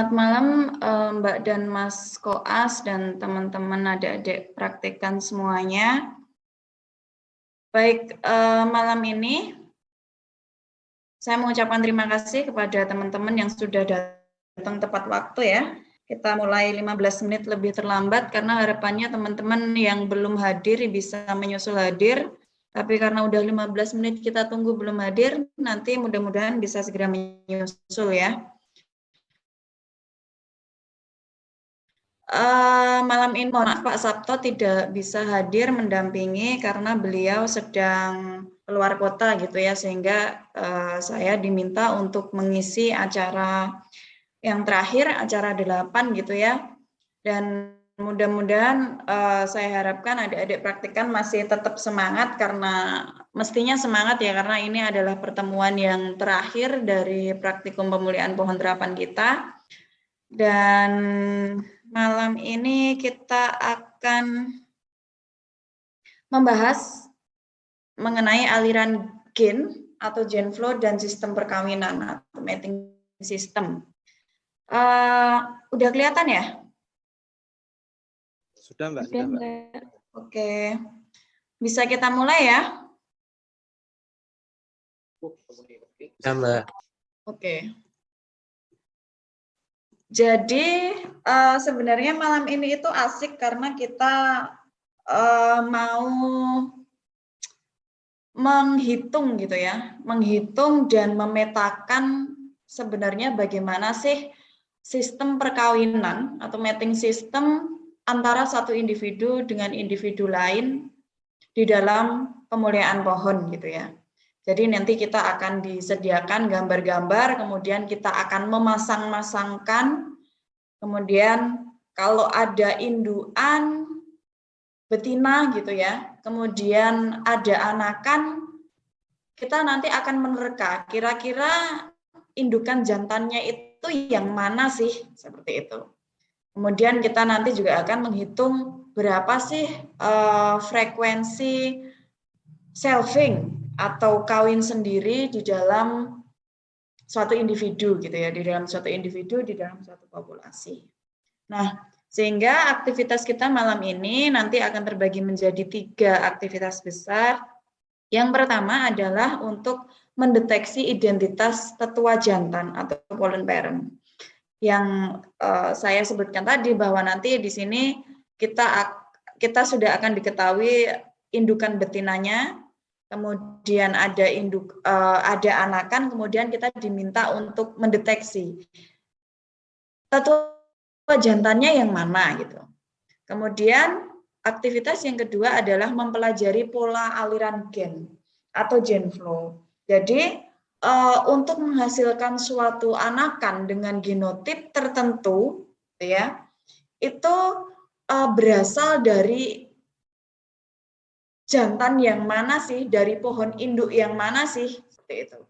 Selamat malam Mbak dan Mas Koas dan teman-teman adik-adik praktikan semuanya. Baik, malam ini saya mengucapkan terima kasih kepada teman-teman yang sudah datang tepat waktu ya. Kita mulai 15 menit lebih terlambat karena harapannya teman-teman yang belum hadir bisa menyusul hadir. Tapi karena udah 15 menit kita tunggu belum hadir, nanti mudah-mudahan bisa segera menyusul ya. Malam ini mohon maaf Pak Sabto tidak bisa hadir mendampingi karena beliau sedang keluar kota gitu ya, sehingga saya diminta untuk mengisi acara yang terakhir, acara 8 gitu ya. Dan mudah-mudahan saya harapkan adik-adik praktikan masih tetap semangat, karena mestinya semangat ya, karena ini adalah pertemuan yang terakhir dari praktikum pemulihan pohon terapan kita. Dan malam ini kita akan membahas mengenai aliran gen atau gen flow dan sistem perkawinan atau mating system. Udah kelihatan ya? Sudah Mbak. Sudah, Mbak. Oke, bisa kita mulai ya? Ya, Mbak. Oke. Jadi sebenarnya malam ini itu asik karena kita mau menghitung gitu ya, menghitung dan memetakan sebenarnya bagaimana sih sistem perkawinan atau mating system antara satu individu dengan individu lain di dalam pemulihan pohon gitu ya. Jadi nanti kita akan disediakan gambar-gambar, kemudian kita akan memasang-masangkan, kemudian kalau ada indukan betina gitu ya, kemudian ada anakan, kita nanti akan menerka kira-kira indukan jantannya itu yang mana sih, seperti itu. Kemudian kita nanti juga akan menghitung berapa sih frekuensi selfing atau kawin sendiri di dalam suatu individu gitu ya, di dalam suatu individu, di dalam suatu populasi. Nah, sehingga aktivitas kita malam ini nanti akan terbagi menjadi 3 aktivitas besar. Yang pertama adalah untuk mendeteksi identitas tetua jantan atau pollen parent. Yang saya sebutkan tadi bahwa nanti di sini kita sudah akan diketahui indukan betinanya, kemudian ada anakan, kemudian kita diminta untuk mendeteksi tetua jantannya yang mana gitu. Kemudian aktivitas yang kedua adalah mempelajari pola aliran gen atau gen flow. Jadi untuk menghasilkan suatu anakan dengan genotip tertentu, ya, itu berasal dari jantan yang mana sih, dari pohon induk yang mana sih, seperti itu.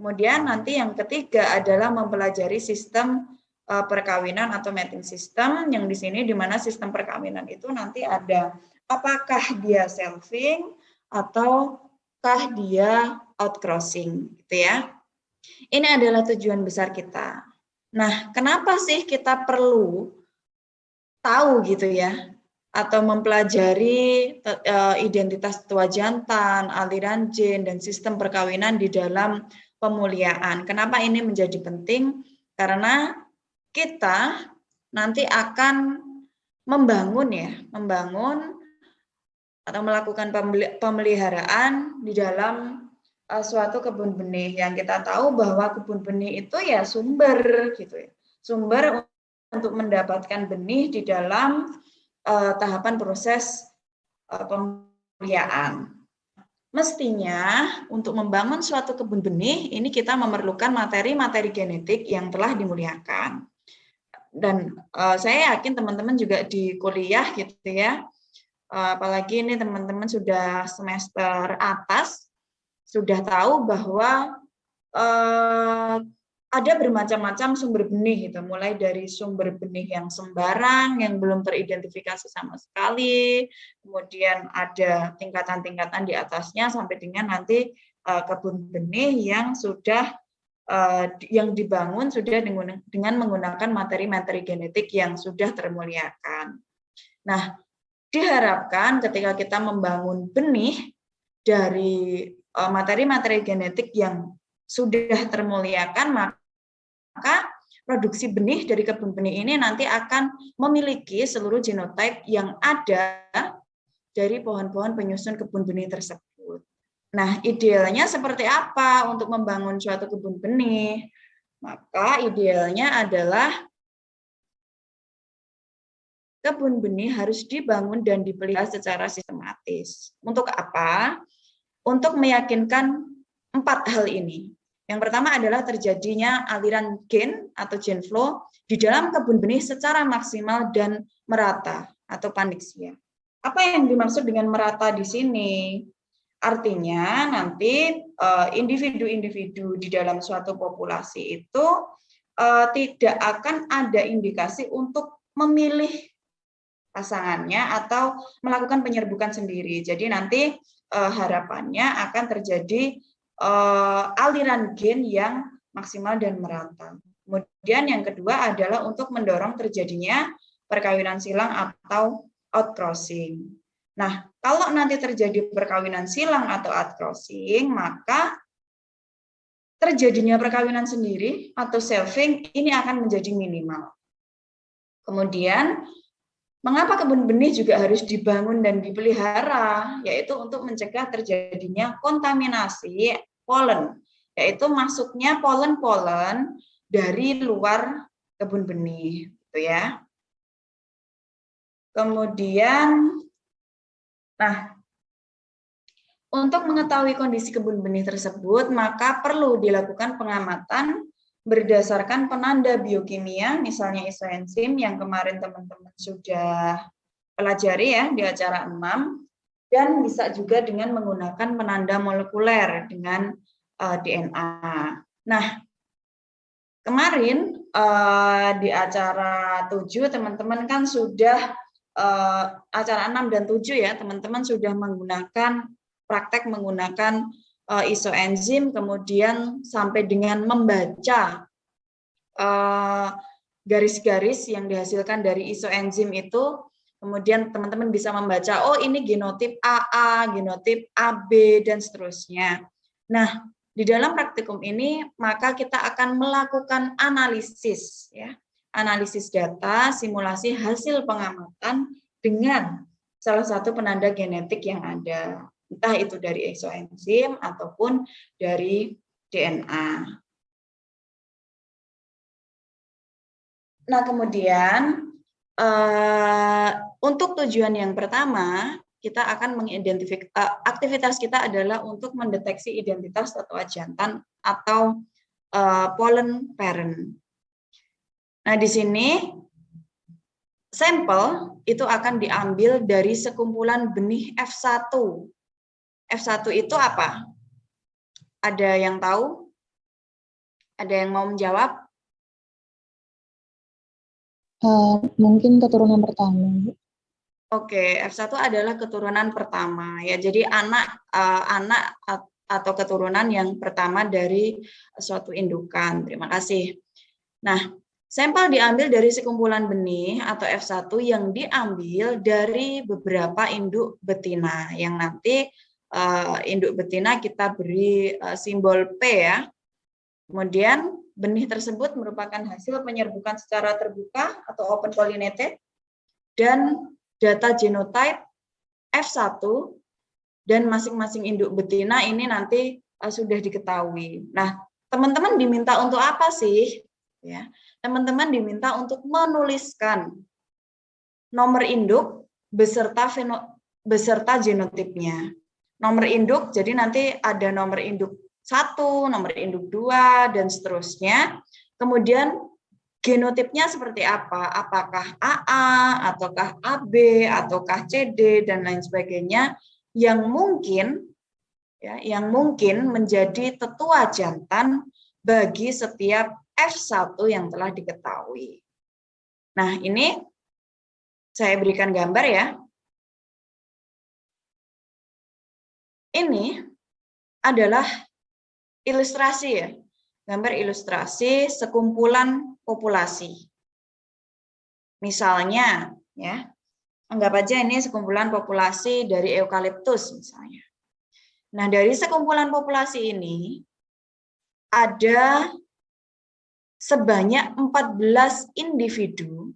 Kemudian nanti yang ketiga adalah mempelajari sistem perkawinan atau mating system, yang di sini di mana sistem perkawinan itu nanti ada apakah dia selfing ataukah dia outcrossing gitu ya. Ini adalah tujuan besar kita. Nah, kenapa sih kita perlu tahu gitu ya, atau mempelajari identitas tetua jantan, aliran gen, dan sistem perkawinan di dalam pemuliaan. Kenapa ini menjadi penting? Karena kita nanti akan membangun atau melakukan pemeliharaan di dalam suatu kebun benih, yang kita tahu bahwa kebun benih itu ya sumber gitu ya, sumber untuk mendapatkan benih di dalam tahapan proses pemeliharaan. Mestinya untuk membangun suatu kebun benih ini kita memerlukan materi-materi genetik yang telah dimuliakan. Dan saya yakin teman-teman juga di kuliah gitu ya, apalagi ini teman-teman sudah semester atas, sudah tahu bahwa ada bermacam-macam sumber benih gitu, mulai dari sumber benih yang sembarang, yang belum teridentifikasi sama sekali, kemudian ada tingkatan-tingkatan di atasnya sampai dengan nanti kebun benih yang sudah yang dibangun sudah dengan menggunakan materi-materi genetik yang sudah termuliakan. Nah, diharapkan ketika kita membangun benih dari materi-materi genetik yang sudah termuliakan, maka produksi benih dari kebun benih ini nanti akan memiliki seluruh genotype yang ada dari pohon-pohon penyusun kebun benih tersebut. Nah, idealnya seperti apa untuk membangun suatu kebun benih? Maka idealnya adalah kebun benih harus dibangun dan dipelihara secara sistematis. Untuk apa? Untuk meyakinkan 4 hal ini. Yang pertama adalah terjadinya aliran gen atau gene flow di dalam kebun benih secara maksimal dan merata atau paniksia. Apa yang dimaksud dengan merata di sini? Artinya nanti individu-individu di dalam suatu populasi itu tidak akan ada indikasi untuk memilih pasangannya atau melakukan penyerbukan sendiri. Jadi nanti harapannya akan terjadi aliran gen yang maksimal dan merata. Kemudian yang kedua adalah untuk mendorong terjadinya perkawinan silang atau outcrossing. Nah, kalau nanti terjadi perkawinan silang atau outcrossing, maka terjadinya perkawinan sendiri atau selfing ini akan menjadi minimal. Kemudian, mengapa kebun benih juga harus dibangun dan dipelihara? Yaitu untuk mencegah terjadinya kontaminasi polen, yaitu masuknya polen-polen dari luar kebun benih, gitu ya. Kemudian, nah, untuk mengetahui kondisi kebun benih tersebut, maka perlu dilakukan pengamatan berdasarkan penanda biokimia, misalnya isoenzim yang kemarin teman-teman sudah pelajari ya di acara 6, dan bisa juga dengan menggunakan penanda molekuler dengan DNA. Nah, kemarin di acara 7 teman-teman kan sudah acara 6 dan 7 ya, teman-teman sudah menggunakan praktek menggunakan isoenzim, kemudian sampai dengan membaca garis-garis yang dihasilkan dari isoenzim itu, kemudian teman-teman bisa membaca, oh ini genotip AA, genotip AB, dan seterusnya. Nah, di dalam praktikum ini, maka kita akan melakukan analisis, ya, analisis data, simulasi hasil pengamatan dengan salah satu penanda genetik yang ada, entah itu dari isoenzim ataupun dari DNA. Nah, kemudian untuk tujuan yang pertama, kita akan mengidentifikasi aktivitas kita adalah untuk mendeteksi identitas tetua jantan atau pollen parent. Nah, di sini sampel itu akan diambil dari sekumpulan benih F1. F1 itu apa? Ada yang tahu? Ada yang mau menjawab? Mungkin keturunan pertama. Oke, F1 adalah keturunan pertama ya. Jadi anak atau keturunan yang pertama dari suatu indukan. Terima kasih. Nah, sampel diambil dari sekumpulan benih atau F1 yang diambil dari beberapa induk betina yang nanti induk betina kita beri simbol P ya. Kemudian benih tersebut merupakan hasil penyerbukan secara terbuka atau open pollinated dan data genotype F1 dan masing-masing induk betina ini nanti sudah diketahui. Nah, teman-teman diminta untuk apa sih? Ya, teman-teman diminta untuk menuliskan nomor induk beserta genotipnya. Nomor induk, jadi nanti ada nomor induk 1, nomor induk 2, dan seterusnya. Kemudian genotipnya seperti apa? Apakah AA, ataukah AB, ataukah CD, dan lain sebagainya yang mungkin menjadi tetua jantan bagi setiap F1 yang telah diketahui. Nah, ini saya berikan gambar ya. Ini adalah ilustrasi ya. gambar ilustrasi sekumpulan populasi. Misalnya, ya, anggap aja ini sekumpulan populasi dari eukaliptus misalnya. Nah, dari sekumpulan populasi ini ada sebanyak 14 individu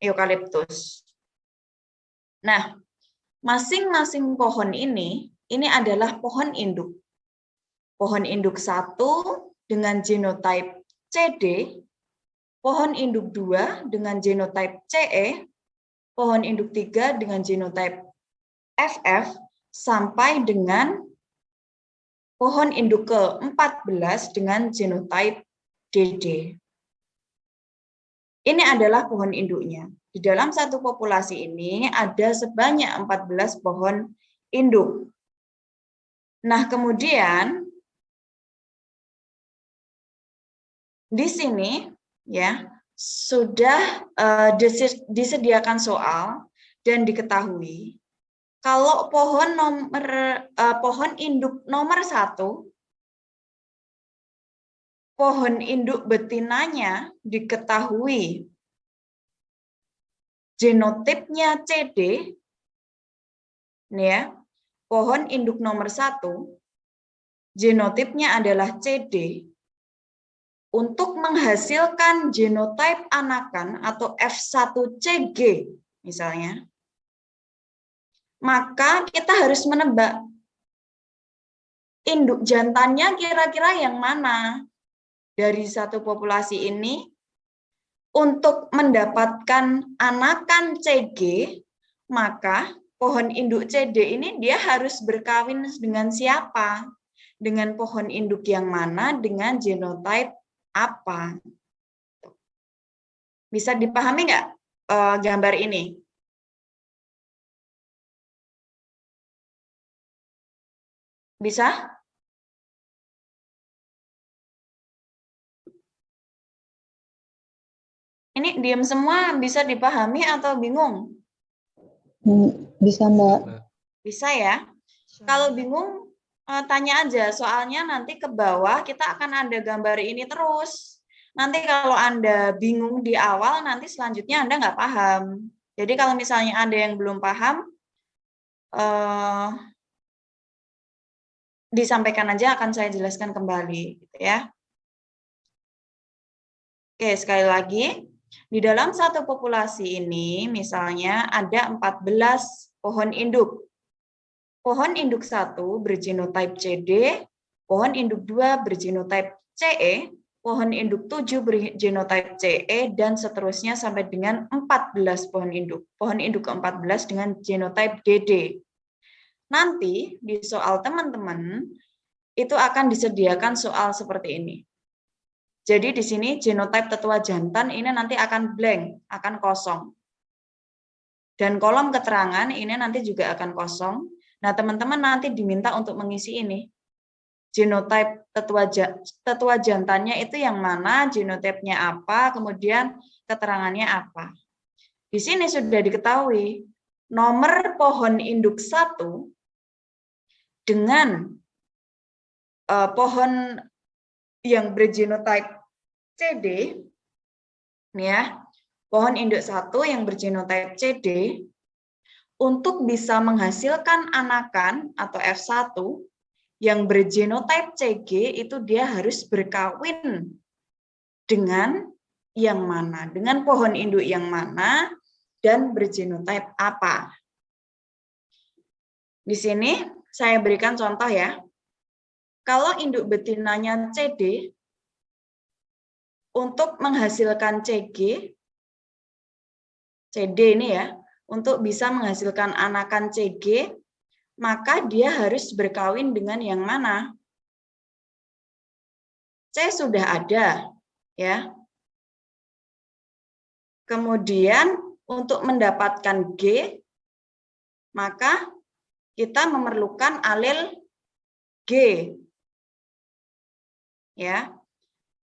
eukaliptus. Nah, masing-masing pohon ini adalah pohon induk. Pohon induk 1 dengan genotype CD, pohon induk 2 dengan genotype CE, pohon induk 3 dengan genotype FF, sampai dengan pohon induk ke-14 dengan genotype DD. Ini adalah pohon induknya. Di dalam satu populasi ini ada sebanyak 14 pohon induk. Nah, kemudian di sini ya sudah disediakan soal dan diketahui kalau pohon induk nomor 1, pohon induk betinanya diketahui genotipnya CD, ya, pohon induk nomor 1 genotipnya adalah CD. Untuk menghasilkan genotype anakan atau F1CG misalnya, maka kita harus menebak induk jantannya kira-kira yang mana dari satu populasi ini. Untuk mendapatkan anakan CG, maka pohon induk CD ini dia harus berkawin dengan siapa? Dengan pohon induk yang mana, dengan genotype apa? Bisa dipahami nggak gambar ini? Bisa? Ini diam semua, bisa dipahami atau bingung? Bisa, Mbak. Bisa ya? Kalau bingung, tanya aja. Soalnya nanti ke bawah kita akan ada gambar ini terus. Nanti kalau Anda bingung di awal, nanti selanjutnya Anda nggak paham. Jadi kalau misalnya ada yang belum paham, disampaikan aja, akan saya jelaskan kembali. Gitu ya. Oke, sekali lagi. Di dalam satu populasi ini, misalnya ada 14 pohon induk. Pohon induk 1 bergenotype CD, pohon induk 2 bergenotype CE, pohon induk 7 bergenotype CE, dan seterusnya sampai dengan 14 pohon induk. Pohon induk ke-14 dengan genotype DD. Nanti di soal teman-teman, itu akan disediakan soal seperti ini. Jadi di sini genotype tetua jantan ini nanti akan blank, akan kosong. Dan kolom keterangan ini nanti juga akan kosong. Nah, teman-teman nanti diminta untuk mengisi ini. Genotype tetua jantannya itu yang mana, genotipenya apa, kemudian keterangannya apa. Di sini sudah diketahui nomor pohon induk 1 dengan pohon yang bergenotype CD, ya, pohon induk 1 yang bergenotype CD, untuk bisa menghasilkan anakan atau F1 yang bergenotype CG, itu dia harus berkawin dengan yang mana, dengan pohon induk yang mana, dan bergenotype apa. Di sini saya berikan contoh ya. Kalau induk betinanya CD, untuk menghasilkan CG, CD ini ya, untuk bisa menghasilkan anakan CG, maka dia harus berkawin dengan yang mana? C sudah ada, ya. Kemudian untuk mendapatkan G, maka kita memerlukan alel G. Ya.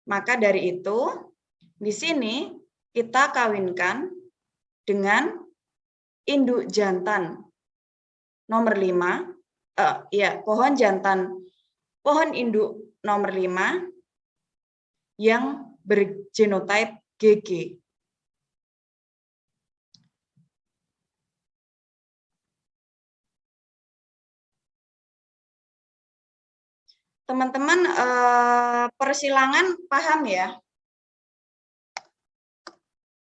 Maka dari itu di sini kita kawinkan dengan induk jantan nomor 5, pohon induk nomor 5 yang bergenotype GG. Teman-teman persilangan paham ya?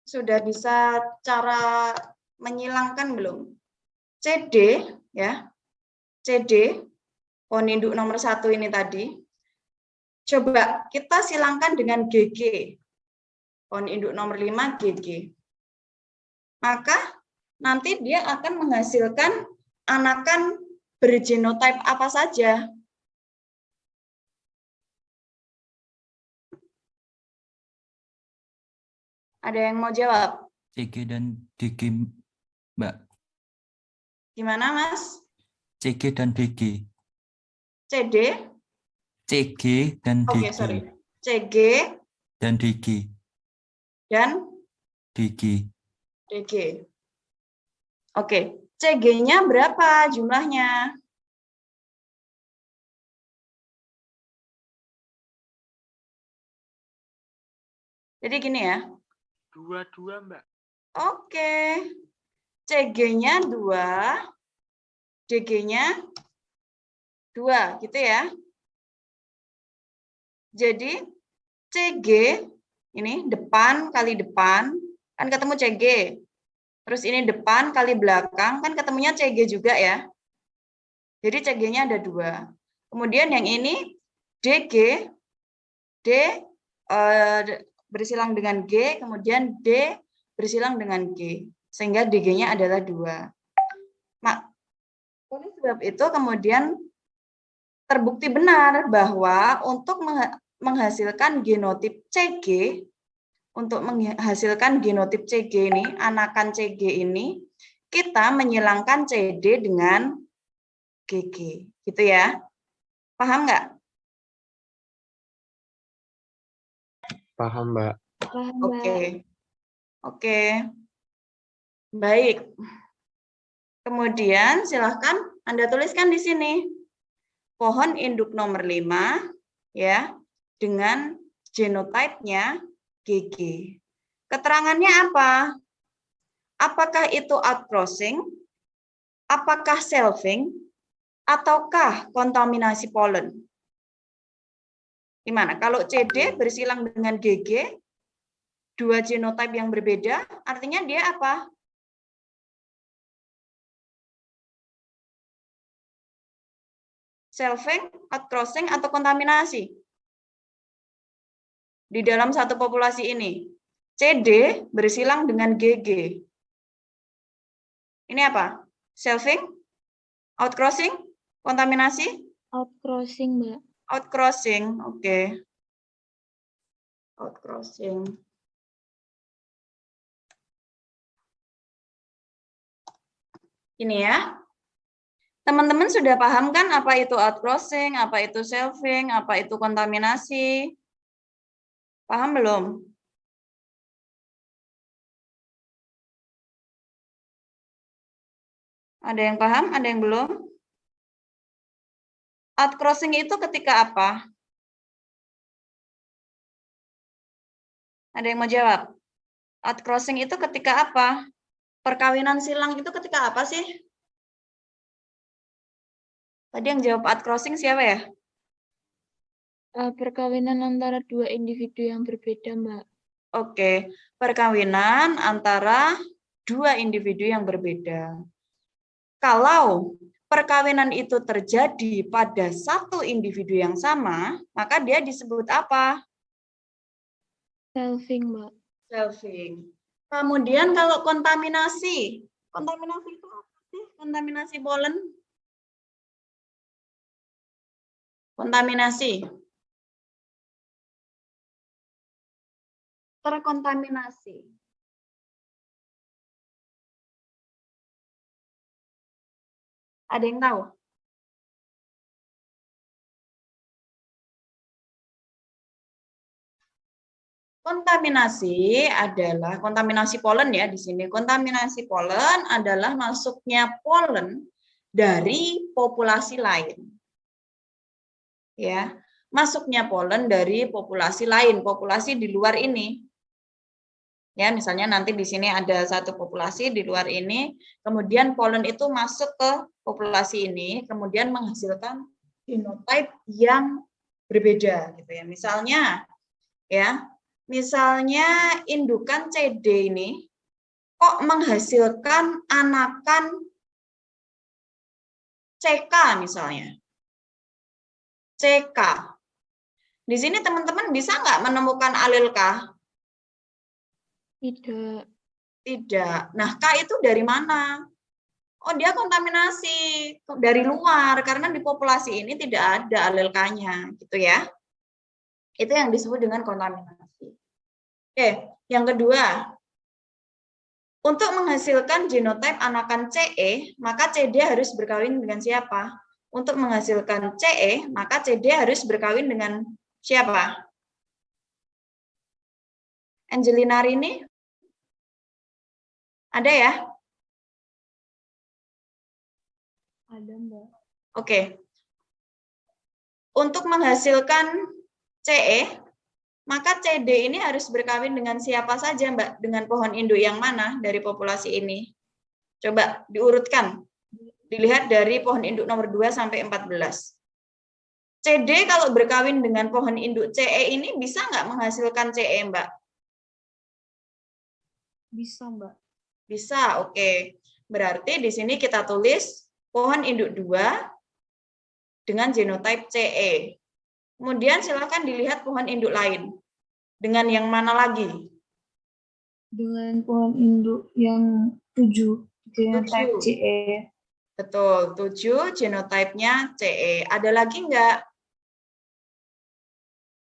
Sudah bisa cara menyilangkan belum? CD ya, CD pohon induk nomor 1 ini tadi. Coba kita silangkan dengan GG. Pohon induk nomor 5 GG. Maka nanti dia akan menghasilkan anakan bergenotype apa saja. Ada yang mau jawab? CG dan DG, Mbak. Gimana, Mas? CG dan DG. CD? CG dan Oke, DG. sorry. CG Dan DG. dan DG. DG. Oke, CG-nya berapa jumlahnya? Jadi gini ya. 2, Mbak. Oke. CG-nya 2, DG-nya 2, gitu ya. Jadi CG ini depan kali depan, kan ketemu CG. Terus ini depan kali belakang, kan ketemunya CG juga ya. Jadi CG-nya ada 2. Kemudian yang ini DG, D bersilang dengan G, kemudian D bersilang dengan G. Sehingga DG-nya adalah 2. Oleh sebab itu kemudian terbukti benar bahwa untuk menghasilkan genotip CG, untuk menghasilkan genotip CG ini, anakan CG ini, kita menyilangkan CD dengan GG. Gitu ya. Paham nggak? Paham, Mbak. Paham, Oke. Oke. Baik. Kemudian silahkan Anda tuliskan di sini. Pohon induk nomor 5 ya dengan genotype-nya GG. Keterangannya apa? Apakah itu outcrossing? Apakah selfing? Ataukah kontaminasi polen? Gimana? Kalau CD bersilang dengan GG, 2 genotype yang berbeda, artinya dia apa? Selfing, outcrossing, atau kontaminasi? Di dalam satu populasi ini. CD bersilang dengan GG. Ini apa? Selfing, outcrossing, kontaminasi? Outcrossing, Mbak. Outcrossing, oke. Outcrossing. Ini ya. Teman-teman sudah paham kan apa itu outcrossing, apa itu selfing, apa itu kontaminasi? Paham belum? Ada yang paham, ada yang belum? Outcrossing itu ketika apa? Ada yang mau jawab? Outcrossing itu ketika apa? Perkawinan silang itu ketika apa sih? Tadi yang jawab outcrossing siapa ya? Perkawinan antara 2 individu yang berbeda, Mbak. Oke, perkawinan antara 2 individu yang berbeda. Kalau perkawinan itu terjadi pada satu individu yang sama, maka dia disebut apa? Selfing, Mbak. Selfing. Kemudian kalau kontaminasi, kontaminasi itu apa sih? Kontaminasi polen? Kontaminasi. Terkontaminasi. Ada yang tahu? Kontaminasi adalah kontaminasi polen ya di sini. Kontaminasi polen adalah masuknya polen dari populasi lain. Ya. masuknya polen dari populasi lain, populasi di luar ini. Ya, misalnya nanti di sini ada satu populasi di luar ini, kemudian polen itu masuk ke populasi ini, kemudian menghasilkan genotype yang berbeda gitu ya. Misalnya indukan CD ini kok menghasilkan anakan CK misalnya. CK. Di sini teman-teman bisa nggak menemukan alil K? Tidak. Tidak. Nah, K itu dari mana? Oh, dia kontaminasi dari luar, karena di populasi ini tidak ada alil K-nya, gitu ya. Itu yang disebut dengan kontaminasi. Oke, yang kedua, untuk menghasilkan genotype anakan CE, maka CD harus berkawin dengan siapa? Untuk menghasilkan CE, maka CD harus berkawin dengan siapa? Angelina Rini? Ada ya? Ada, Mbak. Oke. Untuk menghasilkan CE, maka CD ini harus berkawin dengan siapa saja, Mbak? Dengan pohon induk yang mana dari populasi ini? Coba diurutkan. Dilihat dari pohon induk nomor 2 sampai 14. CD kalau berkawin dengan pohon induk CE ini bisa nggak menghasilkan CE, Mbak? Bisa, Mbak. Bisa, oke. Berarti di sini kita tulis pohon induk 2 dengan genotype CE. Kemudian silakan dilihat pohon induk lain. Dengan yang mana lagi? Dengan pohon induk yang 7, genotype 7. CE. Betul, 7 genotype-nya CE. Ada lagi nggak?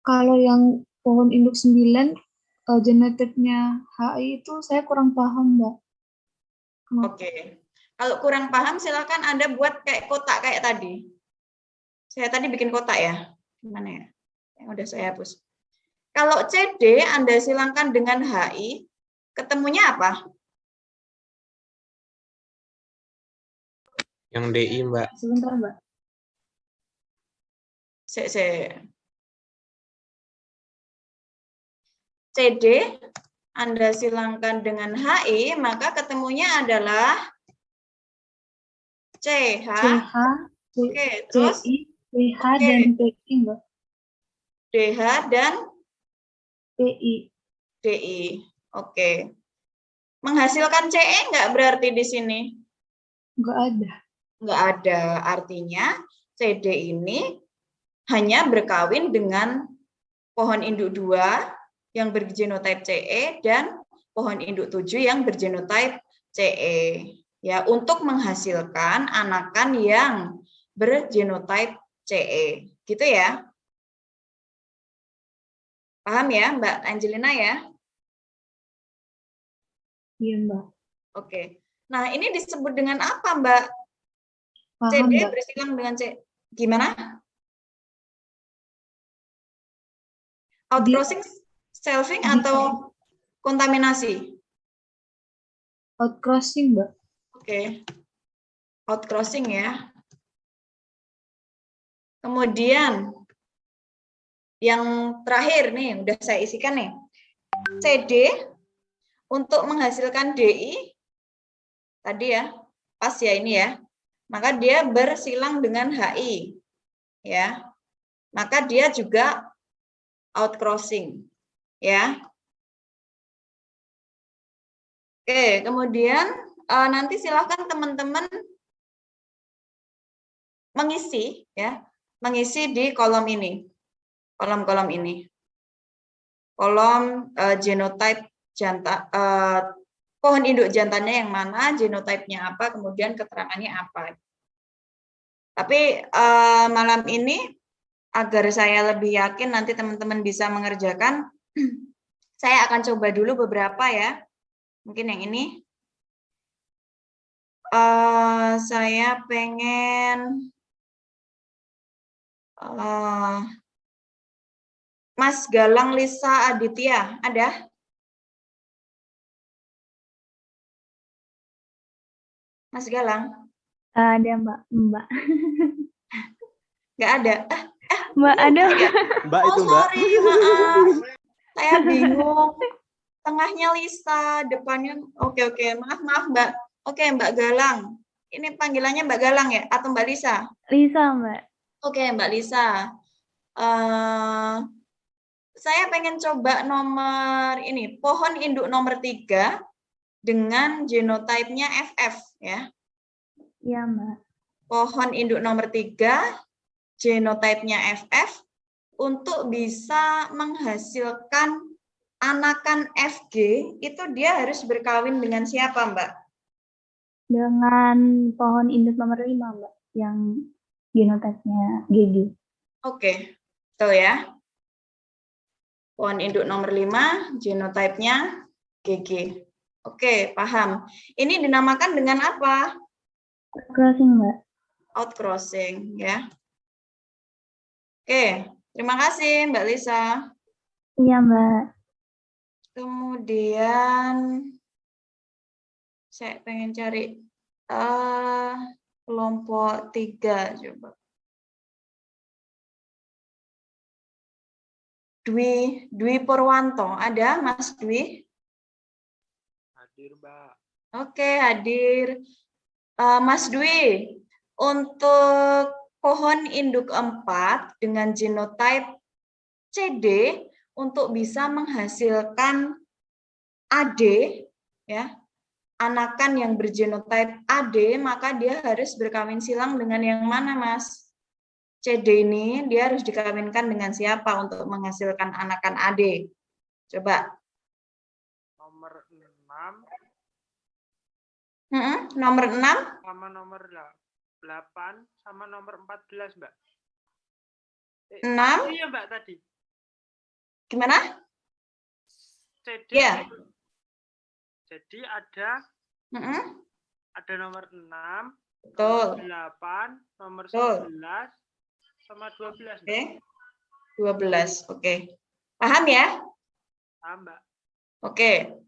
Kalau yang pohon induk 9, genotype-nya HI itu saya kurang paham, Mbak. Oke. Kalau kurang paham silakan Anda buat kayak kotak kayak tadi. Saya tadi bikin kotak ya. Gimana ya? Yang udah saya hapus. Kalau CD Anda silangkan dengan HI, ketemunya apa? Yang DI, Mbak. Sebentar, Mbak. CD Anda silangkan dengan HI, maka ketemunya adalah CH. CH, Oke, terus CI, PH, oke. dan PI, Mbak. DH dan PI. DI. Oke. Menghasilkan CE nggak berarti di sini? Nggak ada. Nggak ada. Artinya CD ini hanya berkawin dengan pohon induk 2 yang bergenotype CE dan pohon induk 7 yang bergenotype CE. Ya, untuk menghasilkan anakan yang bergenotype CE. Gitu ya. Paham ya, Mbak Angelina ya? Iya, Mbak. Oke. Nah, ini disebut dengan apa, Mbak? Paham, CD Mbak. bersilang dengan C. Gimana? Outcrossing, selfing, atau kontaminasi? Outcrossing, Mbak. Oke. Outcrossing ya. Kemudian, yang terakhir nih, udah saya isikan nih. CD untuk menghasilkan DI, tadi ya, pas ya ini ya, maka dia bersilang dengan HI. Ya, maka dia juga outcrossing. Ya. Oke, kemudian nanti silakan teman-teman mengisi ya, mengisi di kolom ini. Kolom-kolom ini. Kolom genotype jantan, pohon induk jantannya yang mana, genotype-nya apa, kemudian keterangannya apa. Tapi malam ini agar saya lebih yakin nanti teman-teman bisa mengerjakan, saya akan coba dulu beberapa ya. Mungkin yang ini. Saya pengen Mas Galang Lisa Aditya, ada? Mas Galang? Ada, Mbak. Nggak ada. Mbak ada. Ya. Mbak Oh, itu Mbak. sorry, maaf. Saya bingung. Tengahnya Lisa, depannya. Oke, maaf, Mbak. Oke, Mbak Galang. Ini panggilannya Mbak Galang ya? Atau Mbak Lisa? Lisa, Mbak. Oke, Mbak Lisa. Saya pengen coba nomor ini, pohon induk nomor 3 dengan genotipenya FF ya. Iya, Mbak. Pohon induk nomor 3, genotipenya FF, untuk bisa menghasilkan anakan FG, itu dia harus berkawin dengan siapa, Mbak? Dengan pohon induk nomor 5, Mbak, yang genotipnya GG. Oke, betul ya. Pohon induk nomor 5, genotipenya GG. Oke, paham. Ini dinamakan dengan apa? Crossing, Mbak. Outcrossing ya. Oke, terima kasih Mbak Lisa. Iya, Mbak. Kemudian saya pengen cari kelompok 3 coba. Dwi Purwanto, ada Mas Dwi? Hadir Mbak. Oke, hadir. Mas Dwi, untuk pohon induk 4 dengan genotype CD untuk bisa menghasilkan AD, ya, anakan yang bergenotype AD, maka dia harus berkawin silang dengan yang mana, Mas? CD ini dia harus dikawinkan dengan siapa untuk menghasilkan anakan AD? Coba. Nomor 6 Nomor 6 sama nomor 8 sama nomor 14, Mbak. 6. Iya, Mbak tadi. Gimana? CD. Ya. Jadi ada Mm-mm. nomor 6, Betul. nomor 8, nomor Betul. 11 sama 12, Mbak. Oke. 12. Oke. Paham ya? Paham, Mbak. Oke.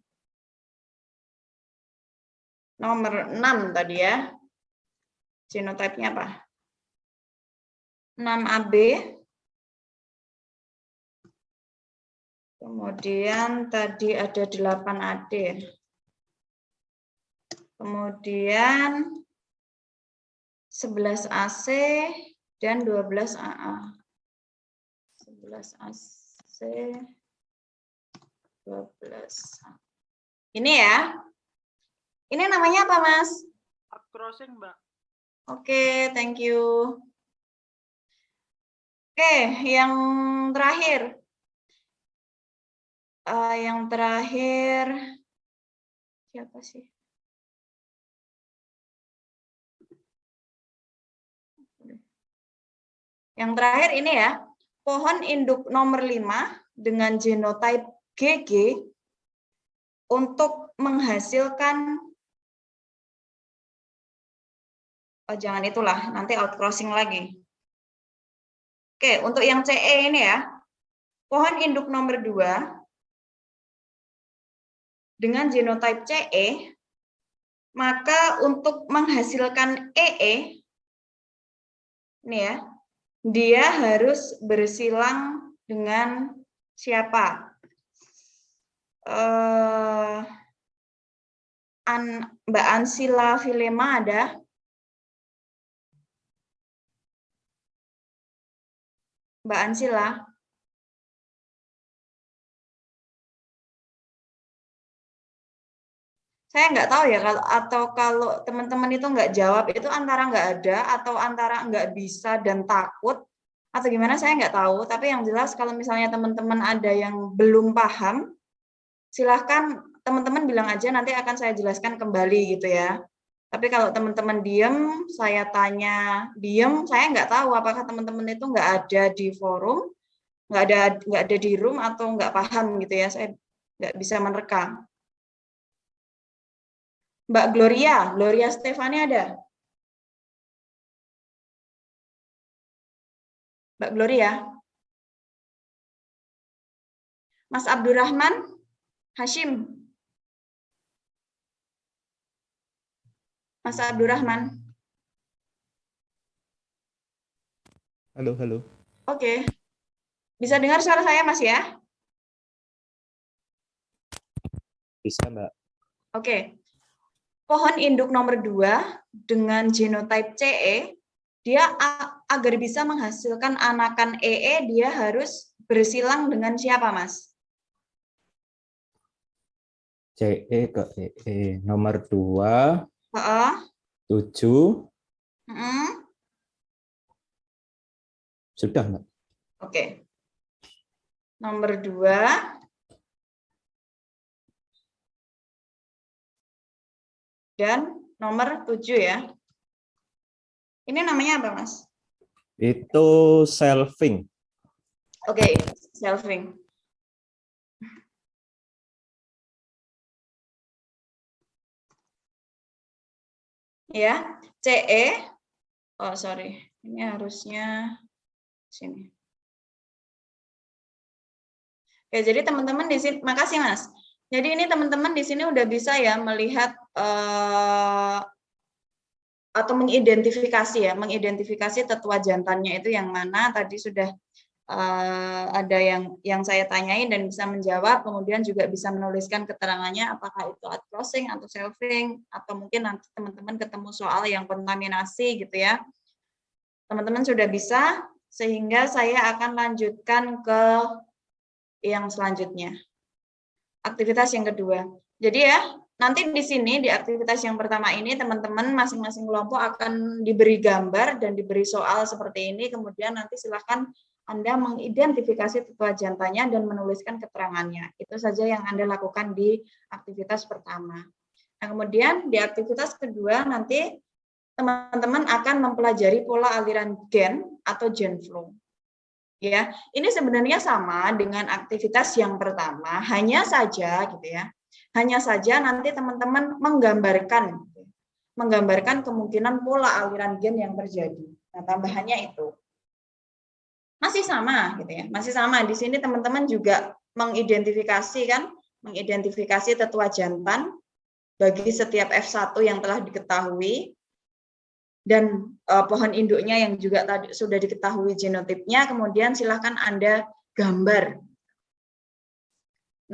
Nomor 6 tadi ya. Genotipenya apa? 6AB. Kemudian tadi ada 8AD. Kemudian 11AC dan 12AA. 11AC, 12A. Ini ya. Ini namanya apa, Mas? Outcrossing, Mbak. Oke, thank you. Oke, yang terakhir. Yang terakhir, siapa sih? Yang terakhir ini ya, pohon induk nomor 5 dengan genotype GG untuk menghasilkan, jangan itulah, nanti outcrossing lagi. Oke, untuk yang CE ini ya, pohon induk nomor 2 dengan genotype CE, maka untuk menghasilkan EE, ini ya, dia harus bersilang dengan siapa? Mbak Ansila Filema ada? Mbak Ansila? Saya nggak tahu ya, kalau teman-teman itu nggak jawab, itu antara nggak ada atau antara nggak bisa dan takut, atau gimana saya nggak tahu. Tapi yang jelas kalau misalnya teman-teman ada yang belum paham, silahkan teman-teman bilang aja, nanti akan saya jelaskan kembali gitu ya. Tapi kalau teman-teman diem, saya tanya diem, saya nggak tahu apakah teman-teman itu nggak ada di forum, nggak ada di room atau nggak paham gitu ya. Saya nggak bisa menerka. Mbak Gloria Stefani ada? Mbak Gloria? Mas Abdurrahman? Hashim? Mas Abdurrahman? Halo. Oke. Bisa dengar suara saya, Mas ya? Bisa, Mbak. Oke. Pohon induk nomor 2 dengan genotype CE, dia agar bisa menghasilkan anakan EE, dia harus bersilang dengan siapa, Mas? CE ke EE. Nomor 2, Heeh. 7. Mm-mm. Sudah, Mbak. Oke. Nomor 2 dan nomor 7 ya. Ini namanya apa, Mas? Itu selving. Oke, selving. Ya, CE. Oh, sorry. Ini harusnya sini. Oke, jadi teman-teman di sini, makasih Mas. Jadi ini teman-teman di sini udah bisa ya melihat atau mengidentifikasi tetua jantannya itu yang mana. Tadi sudah ada yang saya tanyain dan bisa menjawab, kemudian juga bisa menuliskan keterangannya apakah itu ad crossing atau selving, atau mungkin nanti teman-teman ketemu soal yang kontaminasi gitu ya. Teman-teman sudah bisa, sehingga saya akan lanjutkan ke yang selanjutnya. Aktivitas yang kedua. Jadi ya, nanti di sini di aktivitas yang pertama ini teman-teman masing-masing kelompok akan diberi gambar dan diberi soal seperti ini, kemudian nanti silahkan Anda mengidentifikasi tetua jantannya dan menuliskan keterangannya. Itu saja yang Anda lakukan di aktivitas pertama. Nah, kemudian di aktivitas kedua nanti teman-teman akan mempelajari pola aliran gen atau gen flow. Ya, ini sebenarnya sama dengan aktivitas yang pertama, hanya saja gitu ya. Hanya saja nanti teman-teman menggambarkan kemungkinan pola aliran gen yang terjadi. Nah, tambahannya itu masih sama gitu ya. Masih sama. Di sini teman-teman juga mengidentifikasi tetua jantan bagi setiap F1 yang telah diketahui, dan pohon induknya yang juga tadi sudah diketahui genotipnya, kemudian silahkan Anda gambar.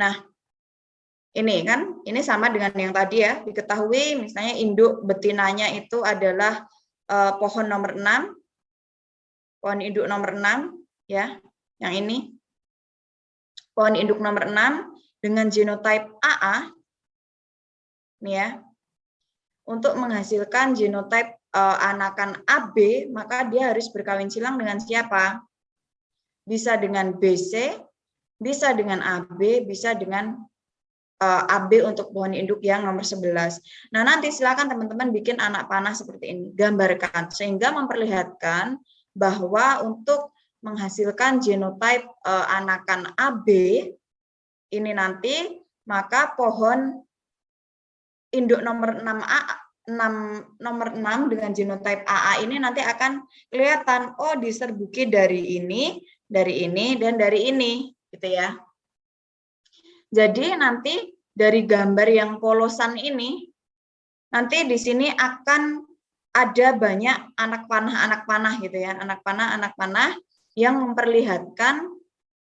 Nah, ini kan, ini sama dengan yang tadi ya, diketahui misalnya induk betinanya itu adalah pohon nomor 6, pohon induk nomor 6, ya, yang ini. Pohon induk nomor 6 dengan genotype AA, nih ya, untuk menghasilkan genotype anakan AB, maka dia harus berkawin silang dengan siapa? Bisa dengan BC, bisa dengan AB, bisa dengan AB untuk pohon induk yang nomor 11. Nah, nanti silakan teman-teman bikin anak panah seperti ini, gambarkan, sehingga memperlihatkan bahwa untuk menghasilkan genotype anakan AB ini nanti, maka pohon induk nomor 6 dengan genotype AA ini nanti akan kelihatan, oh diserbuki dari ini, dan dari ini, gitu ya. Jadi nanti dari gambar yang polosan ini, nanti di sini akan ada banyak anak panah gitu ya, anak panah yang memperlihatkan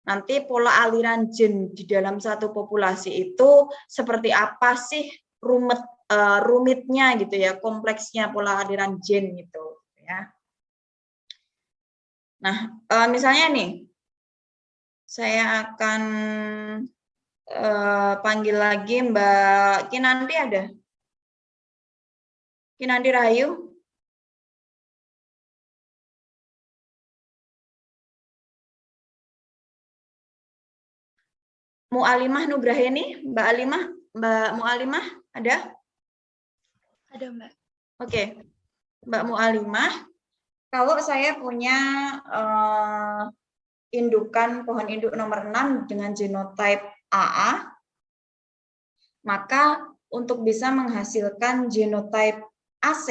nanti pola aliran gen di dalam satu populasi itu seperti apa sih rumitnya gitu ya, kompleksnya pola aliran gen gitu ya. Nah, misalnya nih, saya akan panggil lagi Mbak Kinanti, ada? Kinanti Rahayu? Mu'alimah Nugraheni, Mbak Mu'alimah ada? Ada, Mbak. Oke, Mbak Mu'alimah, kalau saya punya indukan pohon induk nomor 6 dengan genotype AA, maka untuk bisa menghasilkan genotype AC,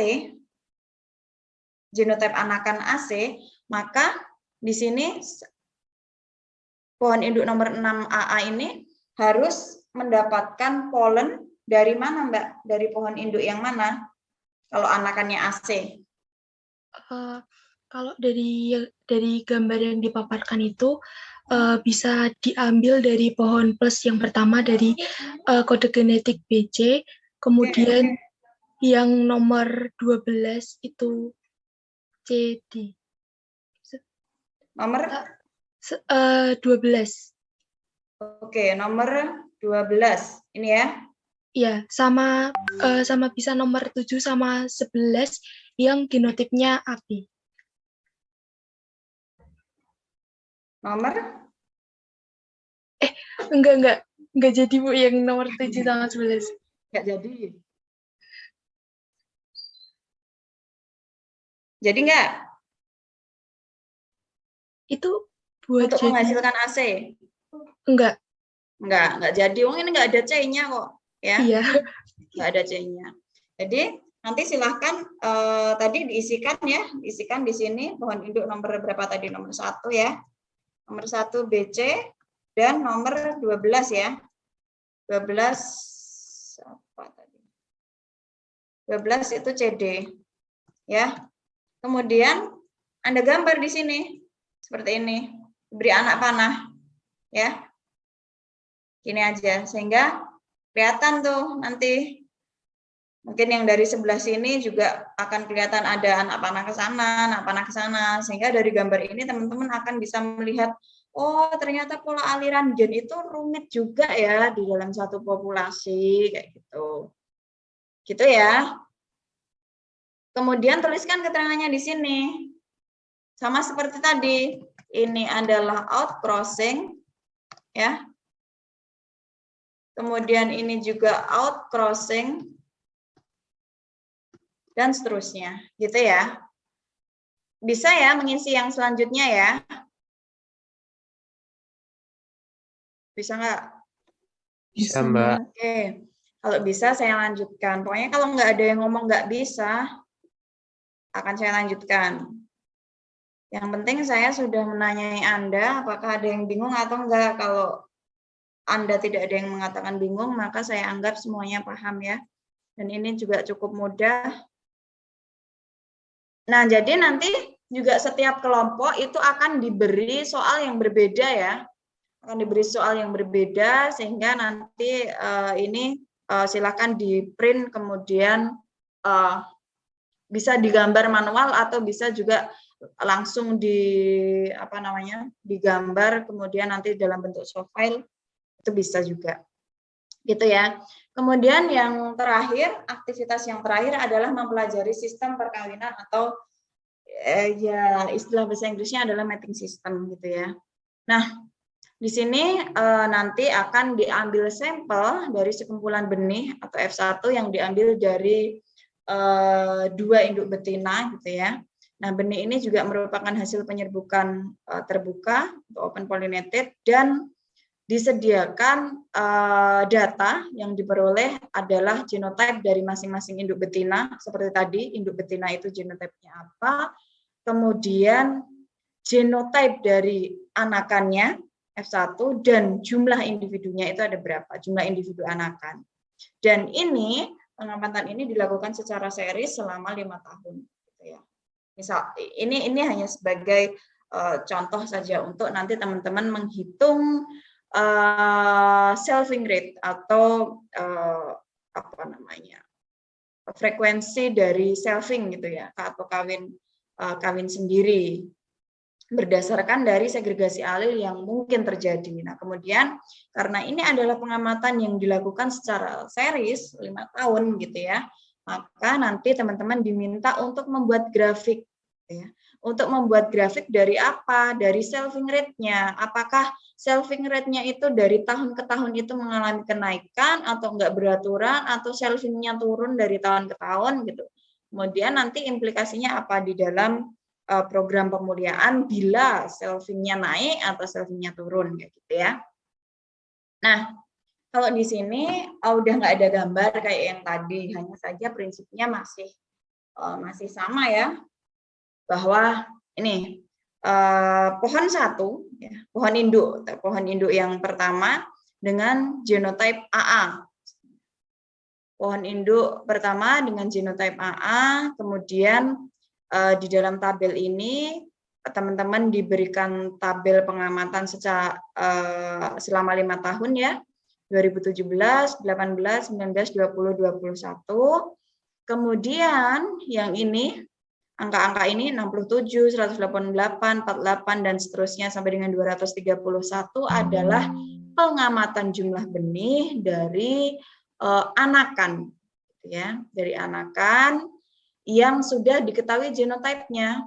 genotype anakan AC, maka di sini pohon induk nomor 6 AA ini harus mendapatkan polen dari mana, Mbak? Dari pohon induk yang mana? Kalau anakannya AC. Kalau dari gambar yang dipaparkan itu bisa diambil dari pohon plus yang pertama dari kode genetik BC, kemudian yang nomor 12 itu CD. Nomor 12. Oke, nomor 12. Ini ya. Ya, sama bisa nomor 7 sama 11 yang genotipnya AB. Nomor Enggak jadi Bu yang nomor 7 sama 11. nggak jadi. Jadi nggak? Itu buat Untuk menghasilkan AC? Enggak. Nggak jadi. Oh, ini nggak ada C-nya kok. Ya, Iya. nggak ada C-nya. Jadi nanti silahkan tadi diisikan ya, diisikan di sini pohon induk nomor berapa tadi? Nomor 1 ya. Nomor 1 BC dan nomor 12 ya. 12 apa tadi? 12 itu CD. Ya. Kemudian Anda gambar di sini seperti ini. Beri anak panah ya. Gini aja sehingga kelihatan tuh nanti. Mungkin yang dari sebelah sini juga akan kelihatan ada anak panah ke sana, anak panah ke sana. Sehingga dari gambar ini teman-teman akan bisa melihat, oh ternyata pola aliran gen itu rumit juga ya di dalam satu populasi, kayak gitu. Gitu ya. Kemudian tuliskan keterangannya di sini. Sama seperti tadi, ini adalah outcrossing, ya. Kemudian ini juga outcrossing. Dan seterusnya, gitu ya. Bisa ya mengisi yang selanjutnya ya? Bisa nggak? Bisa, Mbak. Oke, kalau bisa saya lanjutkan. Pokoknya kalau nggak ada yang ngomong nggak bisa, akan saya lanjutkan. Yang penting saya sudah menanyai Anda, apakah ada yang bingung atau enggak. Kalau Anda tidak ada yang mengatakan bingung, maka saya anggap semuanya paham ya. Dan ini juga cukup mudah. Nah, jadi nanti juga setiap kelompok itu akan diberi soal yang berbeda ya. Akan diberi soal yang berbeda sehingga nanti ini silakan di-print kemudian bisa digambar manual atau bisa juga langsung digambar kemudian nanti dalam bentuk soft file itu bisa juga. Gitu ya. Kemudian yang terakhir, aktivitas yang terakhir adalah mempelajari sistem perkawinan atau ya istilah bahasa Inggrisnya adalah mating system gitu ya. Nah, di sini nanti akan diambil sampel dari sekumpulan benih atau F1 yang diambil dari 2 induk betina gitu ya. Nah, benih ini juga merupakan hasil penyerbukan terbuka atau open pollinated dan disediakan data yang diperoleh adalah genotype dari masing-masing induk betina. Seperti tadi, induk betina itu genotipenya apa, kemudian genotype dari anakannya, F1, dan jumlah individunya itu ada berapa, jumlah individu anakan. Dan ini, pengamatan ini dilakukan secara series selama 5 tahun. Gitu ya. Misal, ini hanya sebagai contoh saja untuk nanti teman-teman menghitung selfing rate atau frekuensi dari selfing gitu ya, atau kawin sendiri berdasarkan dari segregasi alel yang mungkin terjadi. Nah, kemudian karena ini adalah pengamatan yang dilakukan secara series 5 tahun gitu ya, maka nanti teman-teman diminta untuk membuat grafik ya. Untuk membuat grafik dari apa? Dari selfing rate-nya. Apakah selfing rate-nya itu dari tahun ke tahun itu mengalami kenaikan atau enggak beraturan atau selfing-nya turun dari tahun ke tahun gitu. Kemudian nanti implikasinya apa di dalam program pemuliaan bila selfing-nya naik atau selfing-nya turun kayak gitu ya. Nah, kalau di sini udah nggak ada gambar kayak yang tadi, hanya saja prinsipnya masih sama ya. Bahwa ini pohon 1 ya, pohon induk yang pertama dengan genotype AA. Pohon induk pertama dengan genotype AA, kemudian Di dalam tabel ini teman-teman diberikan tabel pengamatan secara selama 5 tahun ya, 2017, 18, 19, 20, 21. Kemudian yang ini, angka-angka ini 67, 188, 48, dan seterusnya sampai dengan 231 adalah pengamatan jumlah benih dari anakan, ya, dari anakan yang sudah diketahui genotype-nya.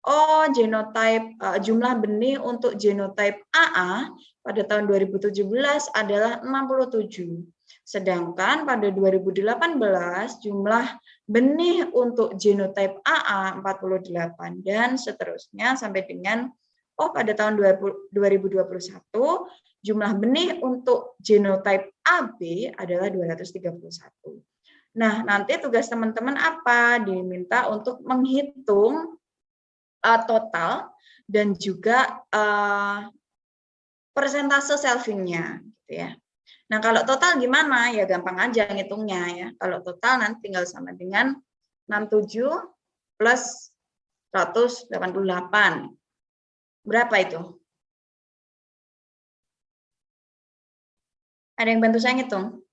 Oh, genotype jumlah benih untuk genotype AA pada tahun 2017 adalah 67. Sedangkan pada 2018 jumlah benih untuk genotype AA 48 dan seterusnya sampai dengan pada tahun 2021 jumlah benih untuk genotype AB adalah 231. Nah, nanti tugas teman-teman apa? Diminta untuk menghitung total dan juga persentase selfingnya, gitu ya. Nah, kalau total gimana? Ya gampang aja ngitungnya ya. Kalau total nanti tinggal sama dengan 67 plus 188. Berapa itu? Ada yang bantu saya ngitung?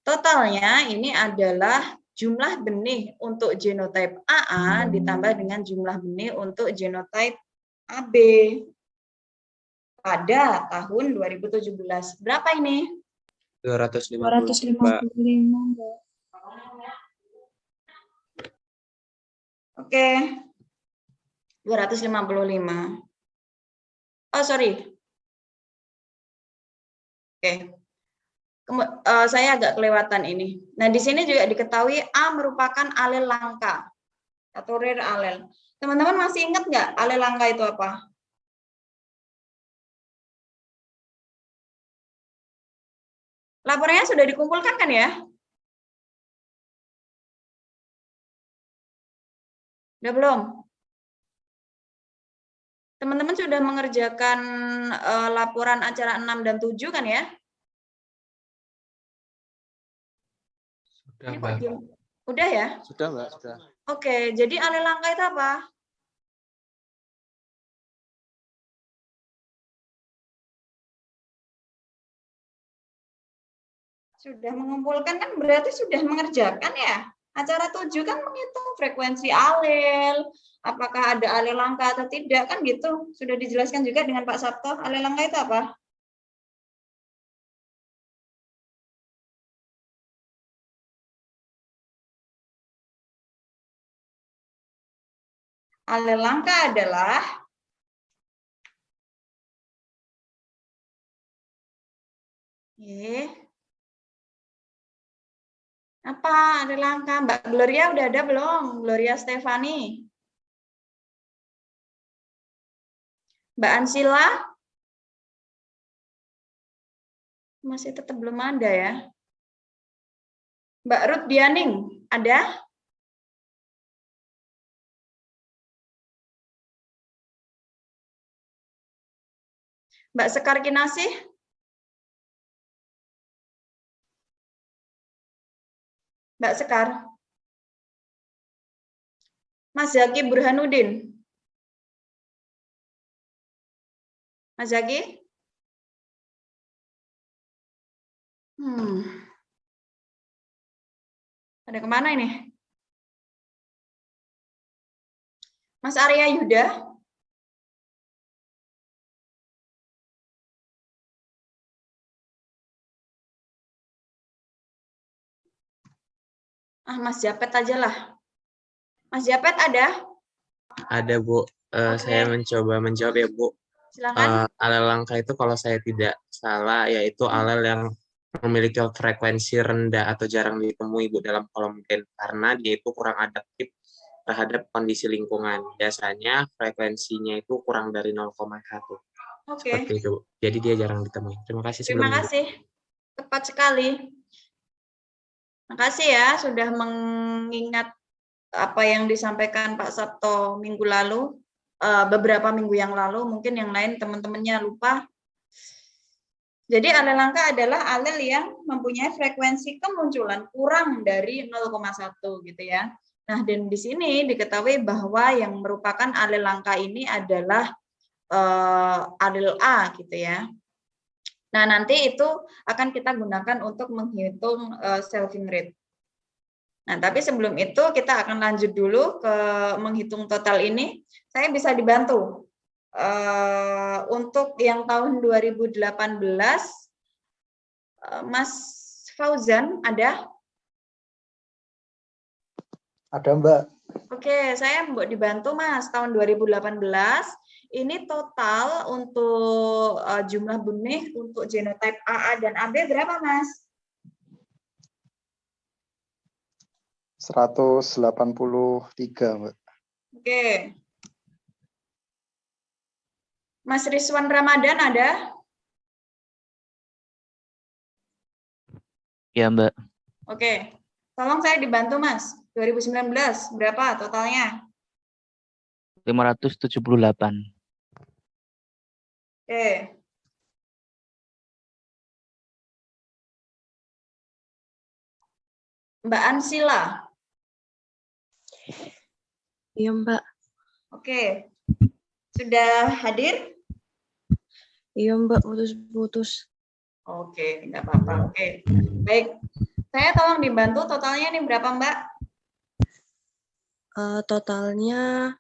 Totalnya ini adalah jumlah benih untuk genotype AA ditambah dengan jumlah benih untuk genotype AB. Pada tahun 2017. Berapa ini? 255, Mbak. Oke. 255. Oh, sorry. Oke. Saya agak kelewatan ini. Nah, di sini juga diketahui A merupakan alel langka atau rare alel. Teman-teman masih ingat nggak alel langka itu apa? Laporannya sudah dikumpulkan kan ya? Udah belum? Teman-teman sudah mengerjakan laporan acara 6 dan 7 kan ya? Sudah, Mbak. Udah ya? Sudah, Mbak. Sudah. Oke, jadi alel langka itu apa? Sudah mengumpulkan kan berarti sudah mengerjakan ya. Acara 7 kan menghitung frekuensi alel, apakah ada alel langka atau tidak kan gitu. Sudah dijelaskan juga dengan Pak Sabto, alel langka itu apa? Alel langka adalah apa alel langka? Mbak Gloria udah ada belum? Gloria Stefani. Mbak Ansila? Masih tetap belum ada ya. Mbak Ruth Dianing, ada? Mbak Sekar Kinasih? Mbak Sekar? Mas Zaki Burhanuddin? Mas Zaki? Ada kemana ini? Mas Arya Yuda? Mas Japet aja lah. Mas Japet ada? Ada, Bu. Saya mencoba menjawab ya, Bu. Silakan. Alel langka itu kalau saya tidak salah, yaitu alel yang memiliki frekuensi rendah atau jarang ditemui, Bu, dalam kolom gen. Karena dia itu kurang adaptif terhadap kondisi lingkungan. Biasanya frekuensinya itu kurang dari 0,1. Oke. Seperti itu, Bu. Jadi dia jarang ditemui. Terima kasih Terima sebelumnya. kasih. Tepat sekali. Makasih ya sudah mengingat apa yang disampaikan Pak Sabto minggu lalu, beberapa minggu yang lalu, mungkin yang lain teman-temannya lupa. Jadi alel langka adalah alel yang mempunyai frekuensi kemunculan kurang dari 0,1 gitu ya. Nah, dan di sini diketahui bahwa yang merupakan alel langka ini adalah alel A gitu ya. Nah, nanti itu akan kita gunakan untuk menghitung selving rate. Nah, tapi sebelum itu kita akan lanjut dulu ke menghitung total ini. Saya bisa dibantu. Untuk yang tahun 2018, Mas Fauzan ada? Ada, Mbak. Oke, saya mau dibantu Mas. Tahun 2018, ini total untuk jumlah benih untuk genotype AA dan AB berapa, Mas? 183, Mbak. Oke. Mas Rizwan Ramadan ada? Ya, Mbak. Oke. Tolong saya dibantu, Mas. 2019 berapa totalnya? 578. Oke. Mbak Ansila. Iya, Mbak. Oke. Sudah hadir? Iya, Mbak, putus-putus. Oke, enggak apa-apa. Oke. Baik. Saya tolong dibantu totalnya ini berapa, Mbak? Totalnya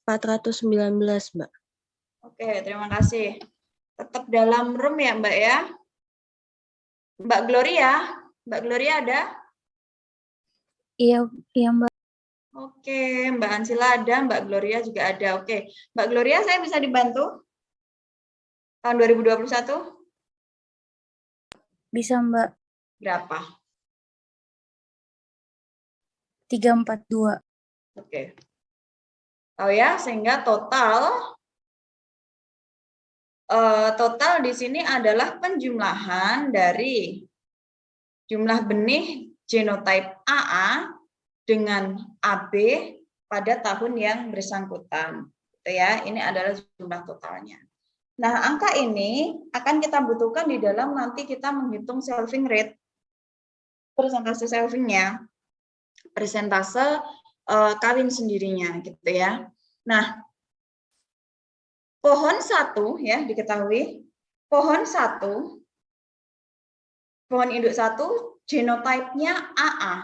419, Mbak. Oke, terima kasih. Tetap dalam room ya, Mbak ya. Mbak Gloria ada? Iya, Mbak. Oke, Mbak Ansila ada, Mbak Gloria juga ada. Oke, Mbak Gloria saya bisa dibantu? Tahun 2021? Bisa, Mbak. Berapa? 342. Oke. Tahu ya, sehingga total di sini adalah penjumlahan dari jumlah benih genotype AA dengan AB pada tahun yang bersangkutan. Gitu ya, ini adalah jumlah totalnya. Nah, angka ini akan kita butuhkan di dalam nanti kita menghitung selving rate, persentase selvingnya, persentase kawin sendirinya, gitu ya. Nah, pohon 1 ya diketahui, pohon induk 1 genotype-nya AA.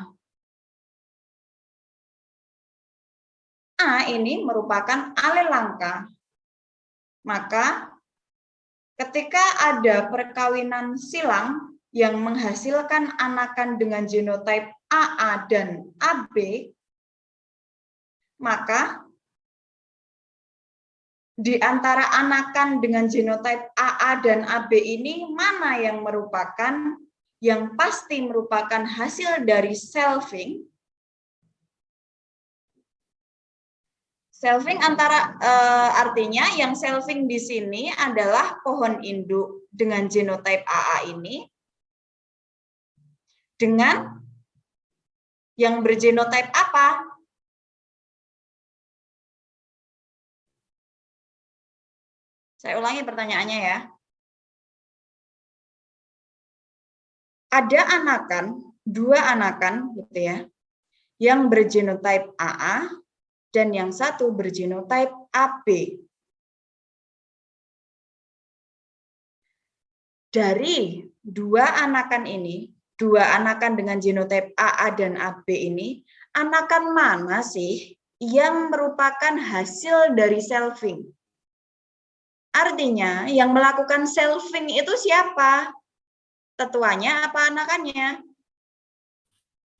A ini merupakan alel langka. Maka ketika ada perkawinan silang yang menghasilkan anakan dengan genotype AA dan AB, maka di antara anakan dengan genotype AA dan AB ini mana yang pasti merupakan hasil dari selving. Selving artinya yang selving di sini adalah pohon induk dengan genotype AA ini dengan yang bergenotype apa? Saya ulangi pertanyaannya ya. Ada dua anakan gitu ya, yang bergenotype AA dan yang satu bergenotype AB. Dari dua anakan dengan genotype AA dan AB ini, anakan mana sih yang merupakan hasil dari selving? Artinya, yang melakukan selving itu siapa? Tetuanya apa anakannya?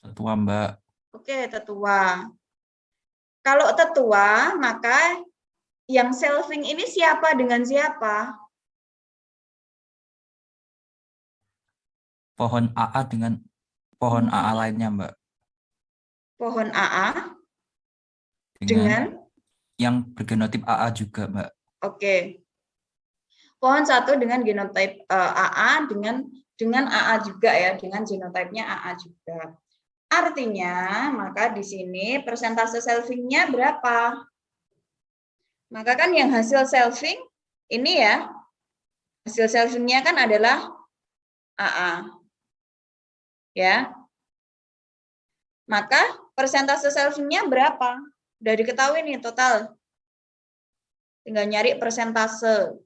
Tetua, Mbak. Oke, tetua. Kalau tetua, maka yang selving ini siapa dengan siapa? Pohon AA dengan pohon AA lainnya, Mbak. Pohon AA dengan yang bergenotip AA juga, Mbak. Oke. Pohon 1 dengan genotype AA dengan AA juga ya, dengan genotipenya AA juga. Artinya, maka di sini persentase selvingnya berapa? Maka kan yang hasil selving ini ya, Hasil selfingnya kan adalah AA. Ya. Maka persentase selfingnya berapa? Udah diketahui nih total. Tinggal nyari persentase.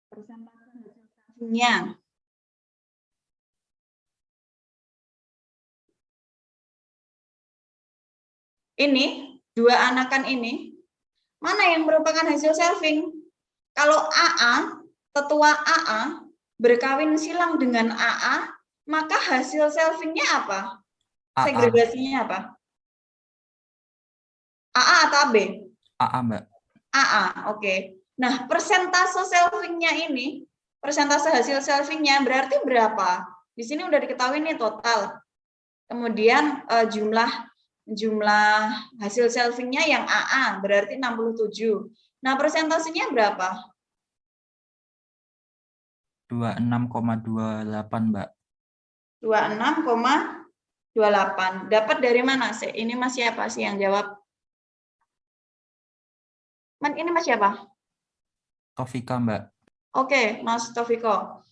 Persentase hasil selfingnya. Ini, dua anakan ini, mana yang merupakan hasil selfing? Kalau AA, tetua AA, berkawin silang dengan AA, maka hasil selfingnya apa? AA. Segregasinya apa? AA atau AB? AA, Mbak. AA, oke. Nah, persentase selfingnya ini, persentase hasil selfingnya berarti berapa? Di sini udah diketahui nih total. Kemudian jumlah hasil selfingnya yang AA berarti 67. Nah, persentasenya berapa? 26,28, Mbak. 26,28. Dapat dari mana sih? Ini Mas siapa sih yang jawab? Ini Mas siapa? Taufika, Mbak. Oke, Mas Taufiko.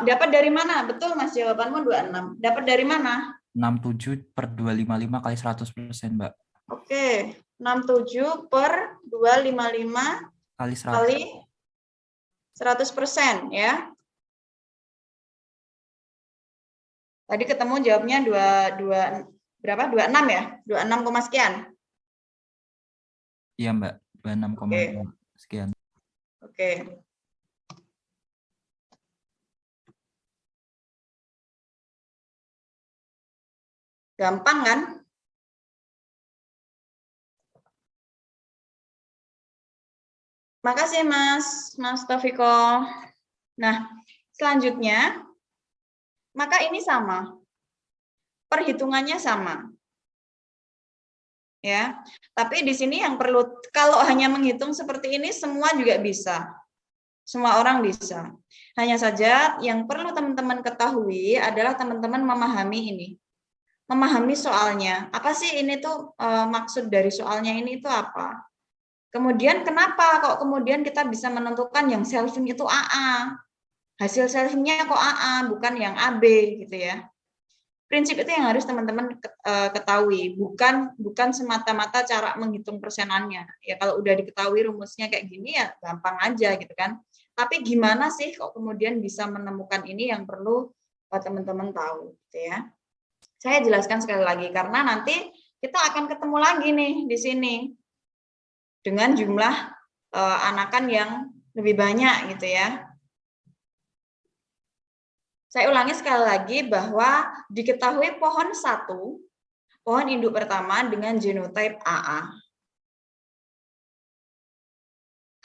Dapat dari mana? Betul Mas, jawabanmu 26. Dapat dari mana? 67/255 kali 100%, Mbak. Oke, 67/255 Kali 100. kali 100%, ya. Tadi ketemu jawabnya 26 ya? 26, sekian. Iya, Mbak. 26,5 sekian. Oke. Gampang kan? Makasih Mas Taufiko. Nah, selanjutnya, maka ini sama. Perhitungannya sama. Ya, tapi di sini yang perlu, kalau hanya menghitung seperti ini, semua juga bisa. Semua orang bisa. Hanya saja yang perlu teman-teman ketahui adalah teman-teman memahami ini. Memahami soalnya. Apa sih ini tuh maksud dari soalnya ini itu apa? Kemudian kenapa kok kemudian kita bisa menentukan yang selfing itu AA? Hasil selfingnya kok AA, bukan yang AB gitu ya. Prinsip itu yang harus teman-teman ketahui, bukan semata-mata cara menghitung persenannya. Ya kalau udah diketahui rumusnya kayak gini ya gampang aja gitu kan. Tapi gimana sih kok kemudian bisa menemukan ini yang perlu teman-teman tahu gitu ya. Saya jelaskan sekali lagi karena nanti kita akan ketemu lagi nih di sini dengan jumlah anakan yang lebih banyak gitu ya. Saya ulangi sekali lagi bahwa diketahui pohon 1, pohon induk pertama dengan genotype AA.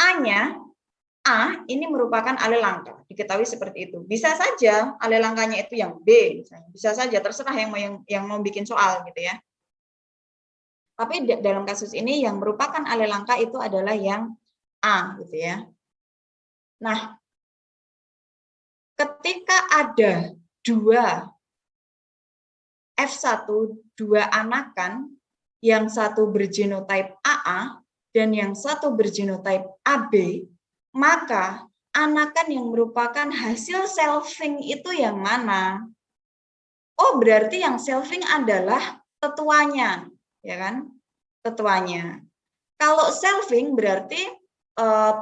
A-nya, A ini merupakan alel langka, diketahui seperti itu. Bisa saja alel langkanya itu yang B, misalnya. Bisa saja, terserah yang mau bikin soal gitu ya. Tapi dalam kasus ini yang merupakan alel langka itu adalah yang A gitu ya. Nah, ketika ada F1, dua anakan, yang satu bergenotype AA dan yang satu bergenotype AB, maka anakan yang merupakan hasil selfing itu yang mana? Oh, berarti yang selfing adalah tetuanya, ya kan? Tetuanya. Kalau selfing berarti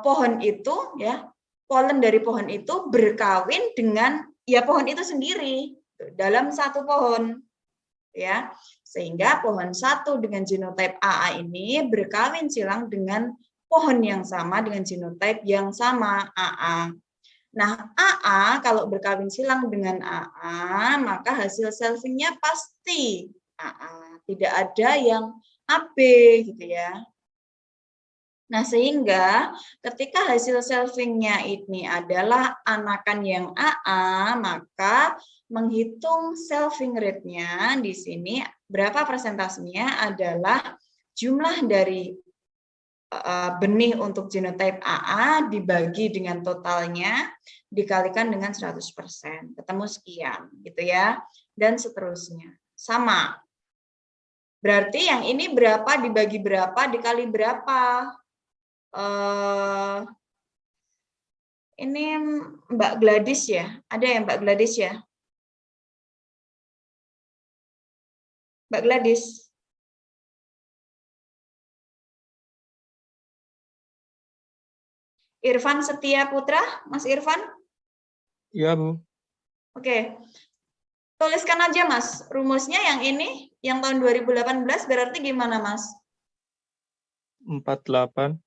pohon itu ya, polen dari pohon itu berkawin dengan ya pohon itu sendiri dalam satu pohon ya, sehingga pohon 1 dengan genotype AA ini berkawin silang dengan pohon yang sama dengan genotype yang sama AA. Nah, AA kalau berkawin silang dengan AA maka hasil selfingnya pasti AA, tidak ada yang AB gitu ya. Nah, sehingga ketika hasil selfingnya ini adalah anakan yang AA, maka menghitung selfing rate-nya di sini berapa persentasenya adalah jumlah dari benih untuk genotype AA dibagi dengan totalnya dikalikan dengan 100%. Ketemu sekian, gitu ya. Dan seterusnya. Sama. Berarti yang ini berapa dibagi berapa dikali berapa? Ini Mbak Gladys ya? Ada ya Mbak Gladys ya? Mbak Gladys? Irfan Setia Putra, Mas Irfan? Iya, Bu. Oke. Tuliskan aja Mas, rumusnya yang ini, yang tahun 2018 berarti gimana Mas? 48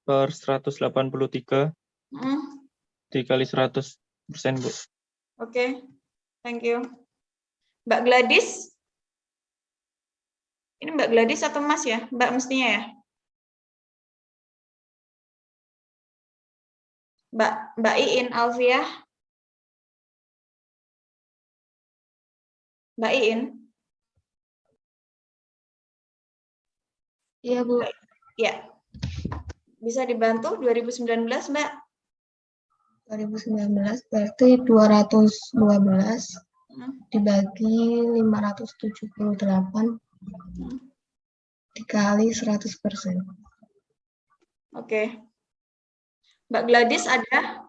per 183 dikali 100%, Bu. Oke, thank you. Mbak Gladys? Ini Mbak Gladys atau Mas ya? Mbak mestinya ya? Mbak Iin Alfiah? Mbak Iin? Iya, Bu. Ya. Bisa dibantu 2019, Mbak? 2019 berarti 212 dibagi 578 dikali 100%. Oke. Mbak Gladys ada?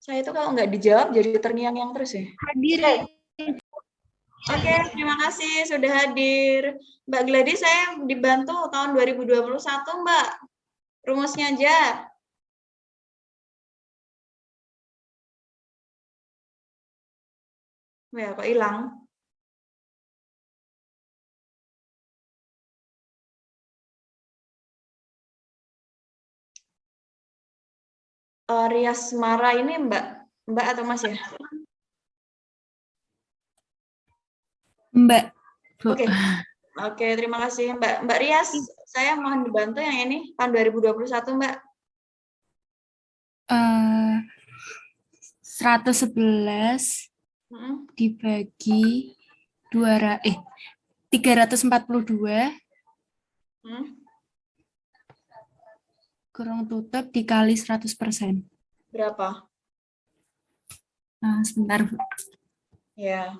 Saya itu kalau nggak dijawab jadi terngiang-ngiang terus ya. Hadir. Oke, terima kasih sudah hadir. Mbak Gladys, saya dibantu tahun 2021, Mbak. Rumusnya aja. Ya, kok hilang? Rias Mara ini Mbak atau Mas ya? Mbak. Oke, terima kasih Mbak Rias. Saya mohon dibantu yang ini tahun 2021, Mbak. 111 dibagi 342 kurang tutup dikali 100%. Berapa? Nah, sebentar, Bu. Ya.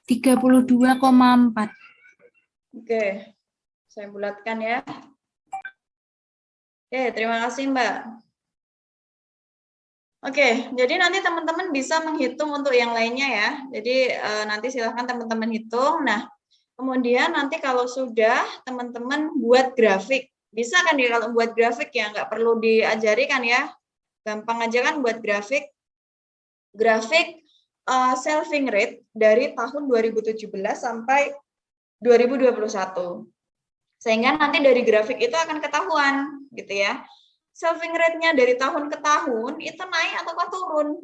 (32,4). Oke, saya bulatkan ya. Oke, terima kasih Mbak. Oke, jadi nanti teman-teman bisa menghitung untuk yang lainnya ya. Jadi nanti silahkan teman-teman hitung. Nah, kemudian nanti kalau sudah teman-teman buat grafik. Bisa kan ya kalau buat grafik ya, nggak perlu diajari kan ya. Gampang aja kan buat grafik. Grafik saving rate dari tahun 2017 sampai 2021. Sehingga nanti dari grafik itu akan ketahuan gitu ya. Saving rate-nya dari tahun ke tahun itu naik atau turun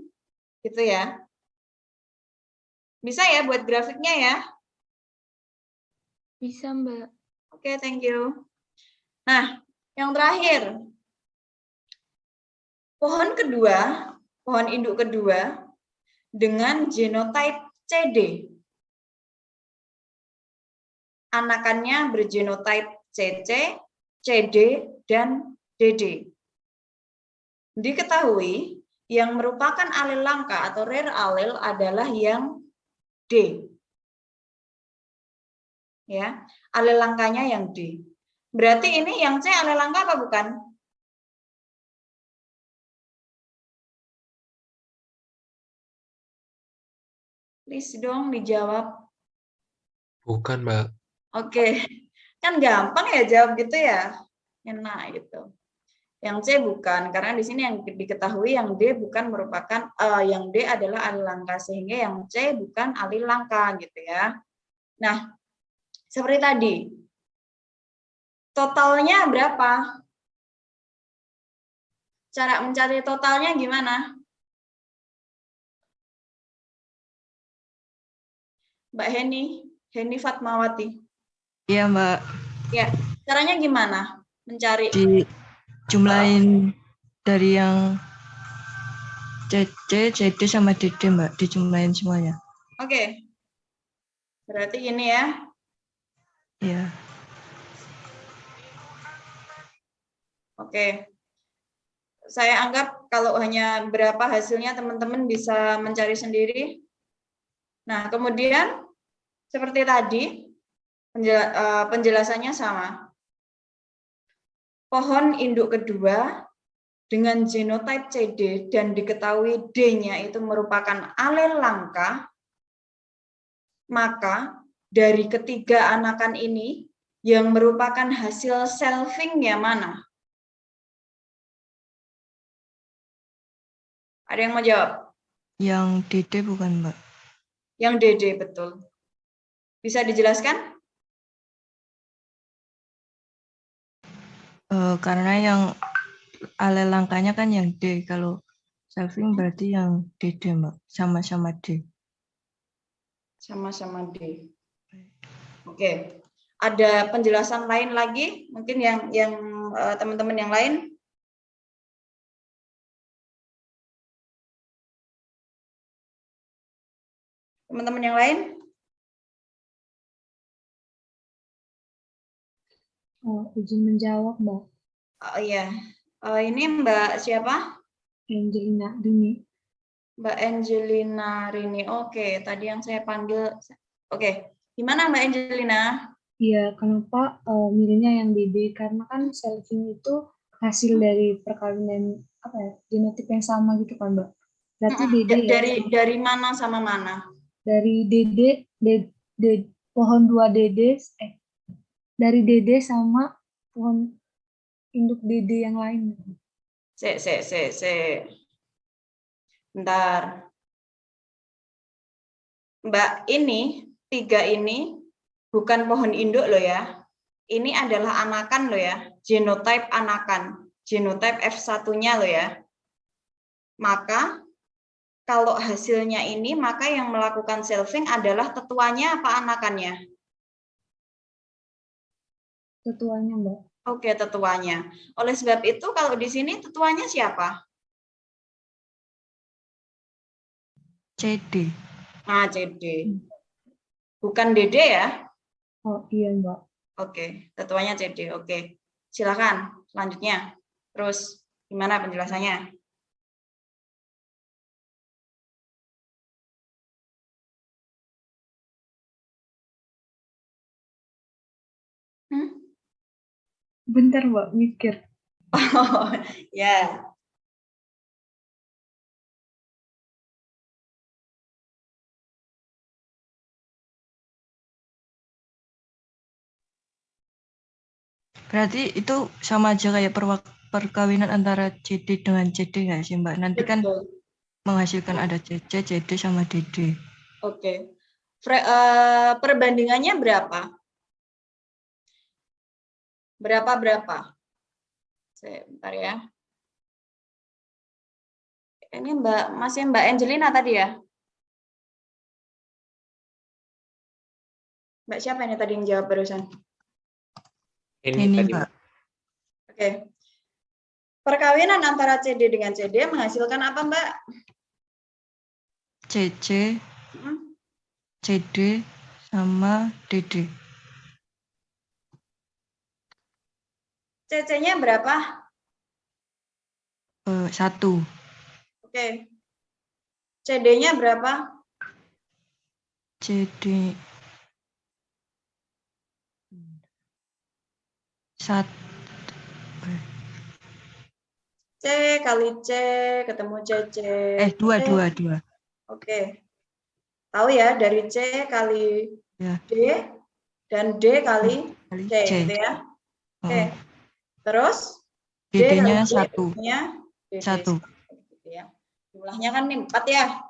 gitu ya. Bisa ya buat grafiknya ya? Bisa, Mbak. Oke, thank you. Nah, yang terakhir. Pohon induk kedua dengan genotype CD. Anakannya bergenotype CC, CD, dan DD. Diketahui yang merupakan alel langka atau rare allele adalah yang D. Ya, alel langkanya yang D. Berarti ini yang C alel langka apa bukan? Please dong dijawab. Bukan, Mbak. Oke, kan gampang ya jawab gitu ya. Enak gitu. Yang C bukan, karena di sini yang diketahui yang D bukan merupakan, yang D adalah alel langka, sehingga yang C bukan alel langka gitu ya. Nah, seperti tadi, totalnya berapa? Cara mencari totalnya gimana? Mbak Heni Fatmawati. Iya, Mbak. Ya, caranya gimana mencari? Dijumlahin dari yang CC, CD sama DD, Mbak. Dijumlahin semuanya. Oke. Berarti ini ya. Iya. Oke. Saya anggap kalau hanya berapa hasilnya teman-teman bisa mencari sendiri. Nah, kemudian seperti tadi penjelasannya sama. Pohon induk kedua dengan genotype CD dan diketahui D-nya itu merupakan alel langka, maka dari ketiga anakan ini yang merupakan hasil selfing-nya mana? Ada yang mau jawab? Yang DD bukan, Mbak? Yang DD, betul. Bisa dijelaskan? Karena yang alel langkanya kan yang D. Kalau selfing berarti yang DD, Mbak. Sama-sama D. Sama-sama D. Oke. Ada penjelasan lain lagi? Mungkin yang teman-teman yang lain? Teman-teman yang lain? Oh, izin menjawab, Mbak. Oh iya. Ini Mbak siapa? Angelina Dini. Mbak Angelina Rini. Oke, tadi yang saya panggil. Oke, gimana Mbak Angelina? Iya, kenapa milihnya yang DD? Karena kan selfing itu hasil dari perkawinan apa ya, genotik yang sama gitu kan, Mbak. Berarti DD ya. Dari mana sama mana? Dari pohon 2 DD, dari DD sama pohon induk DD yang lain. Bentar. Mbak, ini 3 ini bukan pohon induk loh ya. Ini adalah anakan loh ya. Genotype anakan. Genotype F1-nya loh ya. Maka kalau hasilnya ini, maka yang melakukan selfing adalah tetuanya apa anakannya? Tetuanya, Mbak. Oke, tetuanya. Oleh sebab itu, kalau di sini tetuanya siapa? CD. Nah, CD. Bukan DD ya? Oh iya, Mbak. Oke, tetuanya CD. Oke, silakan selanjutnya. Terus gimana penjelasannya? Bentar, Mbak, mikir. Oh, ya. Berarti itu sama aja kayak perkawinan antara CD dengan CD nggak sih, Mbak? Nanti kan menghasilkan ada CC, CD sama DD. Oke. Perbandingannya berapa? Berapa? Sebentar ya. Ini masih Mbak Angelina tadi ya? Mbak siapa ini tadi yang jawab barusan? Ini tadi, Mbak. Oke. Perkawinan antara CD dengan CD menghasilkan apa, Mbak? CC, CD, sama DD. CC-nya berapa? 1. Oke. CD-nya berapa? CD 1. C kali C ketemu CC. 2. Oke. Tahu ya, dari C kali D dan D kali C, gitu ya. Oke. Terus DD-nya 1. Gitu ya. Jumlahnya kan 4 ya.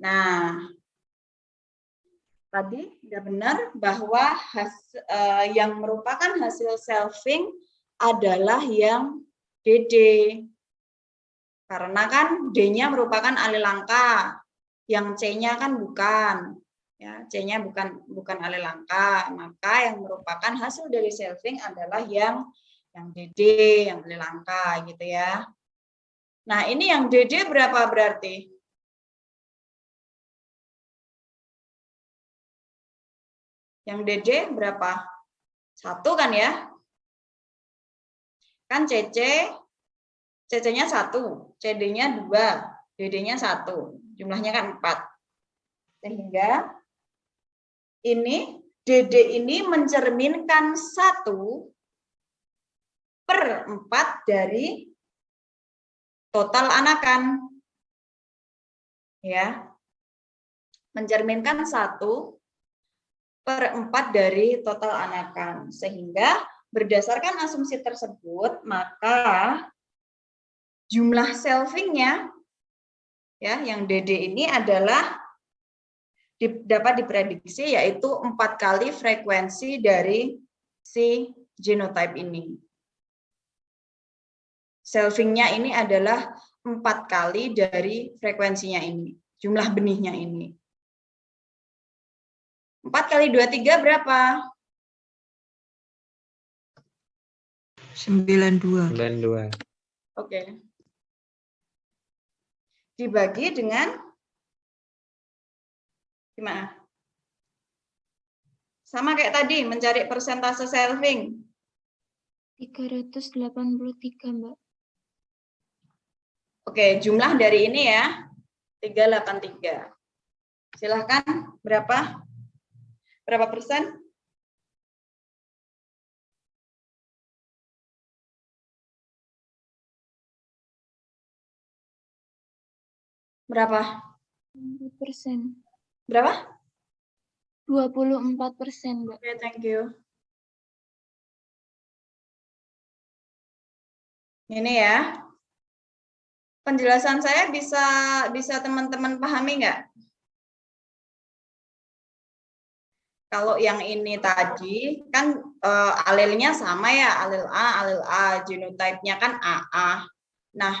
Nah, tadi sudah benar bahwa yang merupakan hasil selfing adalah yang DD. Karena kan D-nya merupakan alel langka, yang C-nya kan bukan. Ya, C-nya bukan alel langka, maka yang merupakan hasil dari selfing adalah yang DD, yang alel langka gitu ya. Nah, ini yang DD berapa berarti? Yang DD berapa? 1 kan ya? Kan CC-nya 1, CD-nya 2, DD-nya 1. Jumlahnya kan 4. Sehingga ini DD ini mencerminkan 1/4 dari total anakan. Ya. Mencerminkan 1/4 dari total anakan. Sehingga berdasarkan asumsi tersebut, maka jumlah selfingnya ya yang DD ini adalah dapat diprediksi yaitu 4 kali frekuensi dari si genotype ini. Selfingnya ini adalah 4 kali dari frekuensinya ini, jumlah benihnya ini. 4 kali 23 berapa? 92. 92. Oke. Dibagi dengan gimana? Sama kayak tadi, mencari persentase selfing. 383, Mbak. Oke, jumlah dari ini ya, 383. Silahkan, berapa? Berapa persen? Berapa? 4%. Berapa? 24%, Mbak. Oke, thank you. Ini ya. Penjelasan saya bisa teman-teman pahami nggak? Kalau yang ini tadi kan alelnya sama ya, alel A, genotype-nya kan AA. Nah,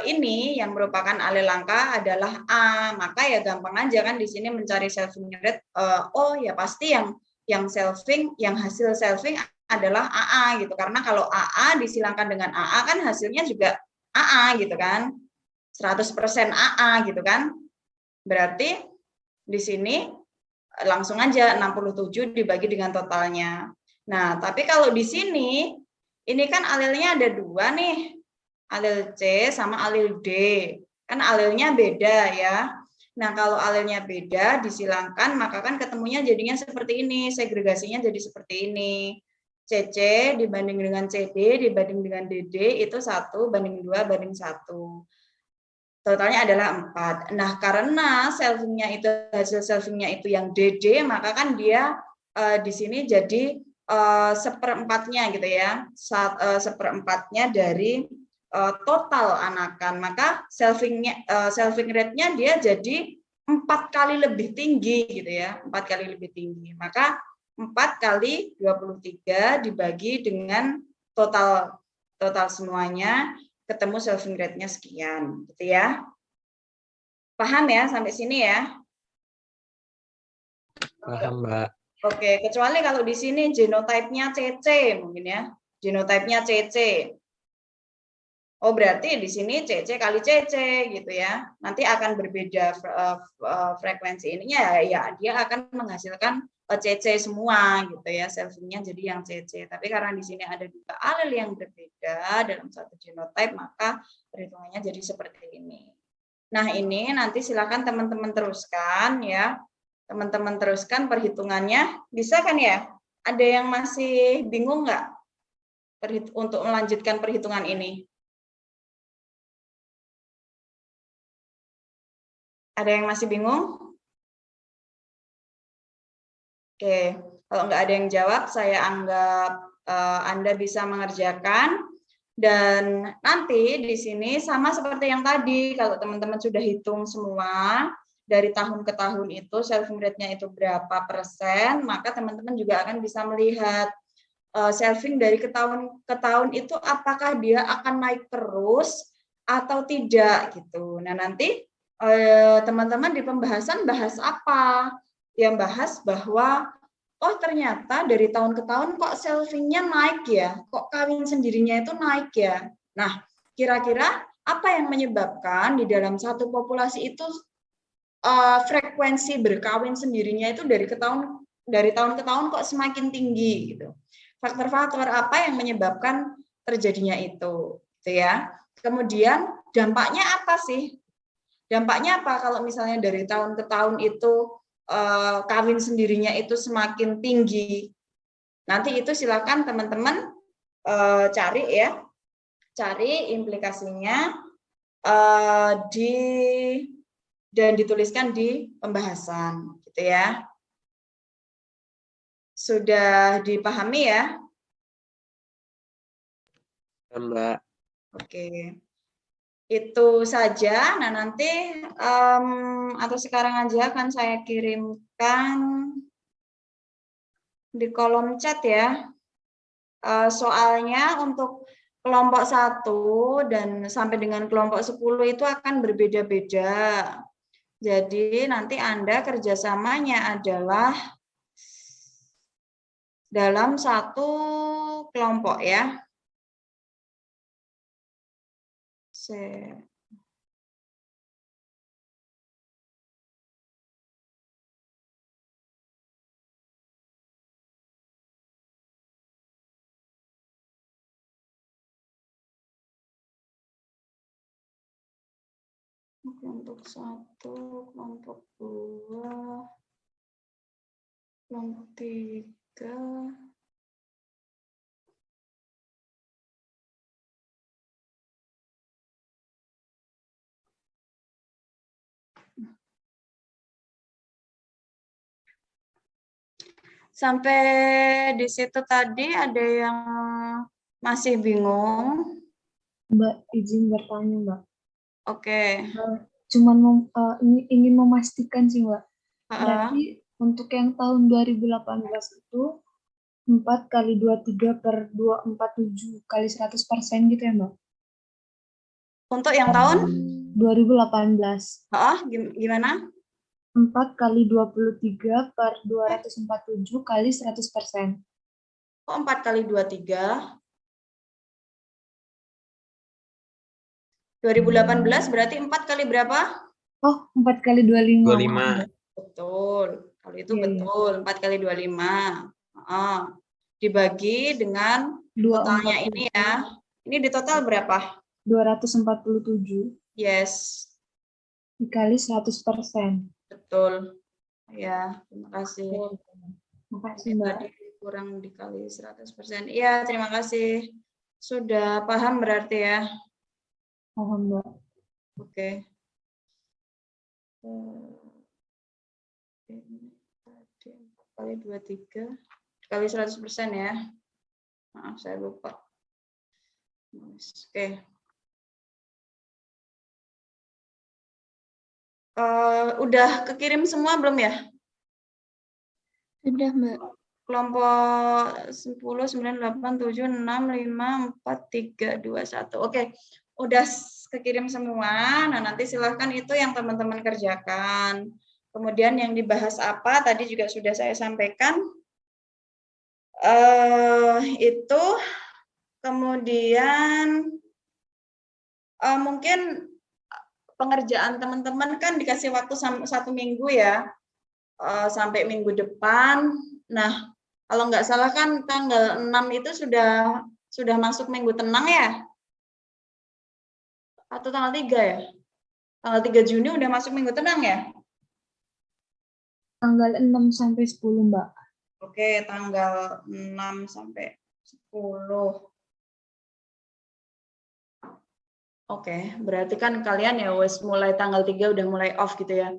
ini yang merupakan alel langka adalah A, maka ya gampang aja kan di sini mencari selfing rate. Oh ya pasti yang selfing, yang hasil selfing adalah AA gitu, karena kalau AA disilangkan dengan AA kan hasilnya juga AA gitu kan, 100% AA gitu kan, berarti di sini langsung aja 67 dibagi dengan totalnya. Nah tapi kalau di sini ini kan alelnya ada 2 nih, alel C sama alel D, kan alelnya beda ya. Nah kalau alelnya beda disilangkan maka kan ketemunya jadinya seperti ini, segregasinya jadi seperti ini. CC dibanding dengan CD dibanding dengan DD itu 1 banding 2 banding 1. Totalnya adalah 4. Nah, karena selfingnya itu hasil selfingnya itu yang DD, maka kan dia di sini jadi 1/4-nya gitu ya. 1/4-nya dari total anakan. Maka selfing rate-nya dia jadi 4 kali lebih tinggi gitu ya. 4 kali lebih tinggi. Maka 4 kali 23 dibagi dengan total semuanya, ketemu selfing rate-nya sekian, gitu ya. Paham ya sampai sini ya? Paham, Mbak. Oke, kecuali kalau di sini genotype-nya CC mungkin ya. Genotype-nya CC. Oh, berarti di sini CC kali CC gitu ya. Nanti akan berbeda frekuensi ininya ya dia akan menghasilkan CC semua gitu ya, selfingnya jadi yang CC. Tapi karena di sini ada 2 alel yang berbeda dalam satu genotype, maka perhitungannya jadi seperti ini. Nah ini nanti silakan teman-teman teruskan ya. Teman-teman teruskan perhitungannya, bisa kan ya? Ada yang masih bingung nggak untuk melanjutkan perhitungan ini? Ada yang masih bingung? Oke, kalau nggak ada yang jawab, saya anggap Anda bisa mengerjakan. Dan nanti di sini sama seperti yang tadi, kalau teman-teman sudah hitung semua, dari tahun ke tahun itu selfing rate-nya itu berapa persen, maka teman-teman juga akan bisa melihat selfing dari ke tahun itu apakah dia akan naik terus atau tidak gitu. Nah nanti teman-teman di pembahasan bahas apa? Yang bahas bahwa oh ternyata dari tahun ke tahun kok selfingnya naik ya, kok kawin sendirinya itu naik ya. Nah kira-kira apa yang menyebabkan di dalam satu populasi itu frekuensi berkawin sendirinya itu dari ke tahun dari tahun ke tahun kok semakin tinggi gitu. Faktor-faktor apa yang menyebabkan terjadinya itu, gitu ya. Kemudian dampaknya apa sih? Dampaknya apa kalau misalnya dari tahun ke tahun itu kawin sendirinya itu semakin tinggi? Nanti itu silakan teman-teman cari ya, cari implikasinya dan dituliskan di pembahasan, gitu ya. Sudah dipahami ya? Mbak. Oke. Itu saja. Nah, nanti atau sekarang aja akan saya kirimkan di kolom chat ya. Soalnya untuk kelompok 1 dan sampai dengan kelompok 10 itu akan berbeda-beda. Jadi nanti Anda kerjasamanya adalah dalam satu kelompok ya. Kelompok 1, kelompok 2, kelompok 3. Sampai di situ tadi ada yang masih bingung? Mbak, izin bertanya, Mbak. Oke. Cuman ingin memastikan sih, Mbak. Berarti untuk yang tahun 2018 itu 4 kali 23 per 247 kali 100% gitu ya, Mbak? Untuk yang tahun? 2018. Gimana? 4 kali 23 per 247 kali 100%. Kok 4 kali 23? 2018 berarti 4 kali berapa? Oh, 4 kali 25. 25. Betul. Kalau itu betul. 4 kali 25. Dibagi dengan totalnya ini ya. Ini di total berapa? 247. Yes. Dikali 100%. Betul. Ya, terima kasih. Terima kasih, Mbak. Tadi kurang dikali 100%. Iya, terima kasih. Sudah paham berarti ya? Paham, Mbak. Oke. Kali 23 kali 100% ya. Maaf, saya lupa. Oke. Udah kekirim semua belum ya? Sudah, Mbak. Kelompok 10, 9, 8, 7, 6, 5, 4, 3, 2, 1. Oke, udah kekirim semua. Nah, nanti silahkan itu yang teman-teman kerjakan. Kemudian yang dibahas apa, tadi juga sudah saya sampaikan. Itu, kemudian mungkin pengerjaan teman-teman kan dikasih waktu 1 minggu ya, sampai minggu depan. Nah, kalau nggak salah kan tanggal 6 itu sudah masuk minggu tenang ya? Atau tanggal 3 ya? Tanggal 3 Juni udah masuk minggu tenang ya? Tanggal 6 sampai 10, Mbak. Oke, tanggal 6 sampai 10. Oke, berarti kan kalian ya wes mulai tanggal 3 udah mulai off gitu ya.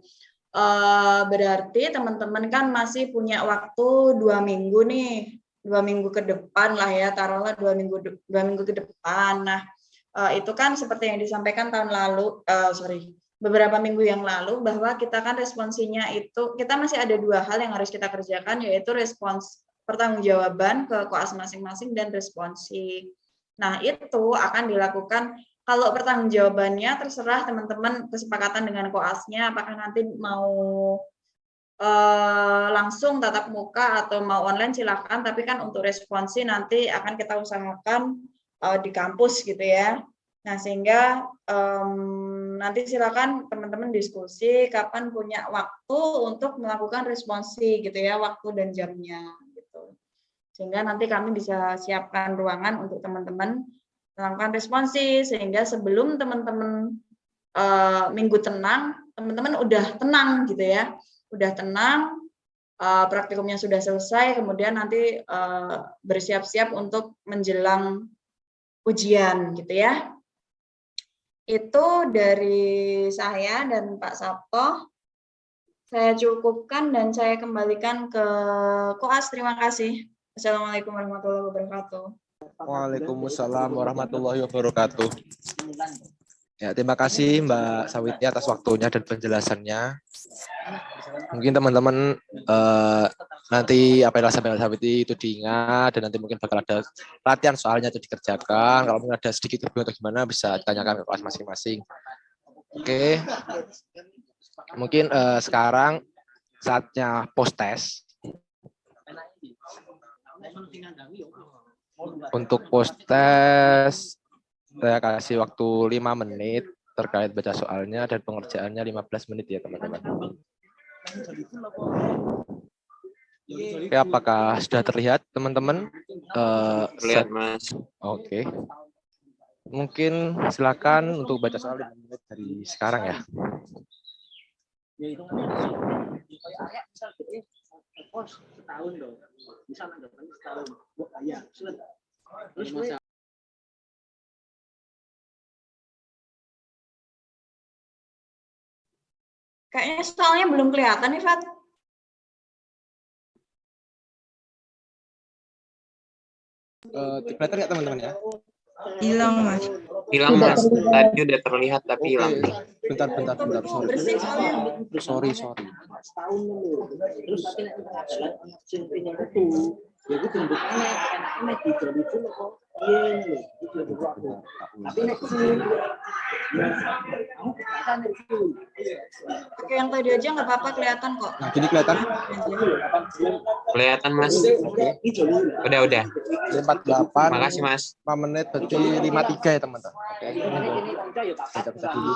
Berarti teman-teman kan masih punya waktu 2 minggu nih. 2 minggu ke depan lah ya, taruhlah 2 minggu ke depan. Nah, itu kan seperti yang disampaikan tahun lalu, beberapa minggu yang lalu, bahwa kita kan responsinya itu, kita masih ada 2 hal yang harus kita kerjakan, yaitu respons pertanggungjawaban ke koas masing-masing dan responsi. Nah, itu akan dilakukan. Kalau pertanggungjawabannya terserah teman-teman kesepakatan dengan koasnya, apakah nanti mau langsung tatap muka atau mau online silakan, tapi kan untuk responsi nanti akan kita usahakan di kampus gitu ya. Nah, sehingga nanti silakan teman-teman diskusi kapan punya waktu untuk melakukan responsi gitu ya, waktu dan jamnya gitu. Sehingga nanti kami bisa siapkan ruangan untuk teman-teman melakukan responsi, sehingga sebelum teman-teman minggu tenang, teman-teman udah tenang gitu ya, udah tenang, praktikumnya sudah selesai, kemudian nanti bersiap-siap untuk menjelang ujian gitu ya. Itu dari saya dan Pak Sabto. Saya cukupkan dan saya kembalikan ke Koas. Terima kasih. Assalamualaikum warahmatullahi wabarakatuh. Waalaikumsalam warahmatullahi wabarakatuh. Ya, terima kasih Mbak Sawiti atas waktunya dan penjelasannya. Mungkin teman-teman nanti apa yang dilakukan Mbak Sawiti itu diingat, dan nanti mungkin bakal ada latihan soalnya itu dikerjakan. Kalau mungkin ada sedikit lebih atau gimana bisa ditanyakan ke kelas masing-masing. Oke. Mungkin sekarang saatnya post test. Untuk post test saya kasih waktu 5 menit terkait baca soalnya dan pengerjaannya 15 menit ya teman-teman. Oke, apakah sudah terlihat teman-teman? Terlihat, Mas. Oke. Mungkin silakan untuk baca soal 5 menit dari sekarang ya. Kayaknya soalnya belum kelihatan nih, Fat. Kelihatan nggak teman-teman ya? Hilang, Mas. Hilang, Mas. Tadi udah terlihat tapi hilang. Bentar. Sorry. Oke, yang tadi aja nggak apa-apa, kelihatan kok. Nah, gini kelihatan? Kelihatan, Mas. Udah. 48. Makasih, Mas. 5 menit berarti 53 ya teman-teman. Oke. Baca dulu.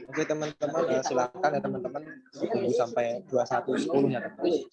Oke teman-teman, silakan ya teman-teman tunggu sampai 21.10 ya teman.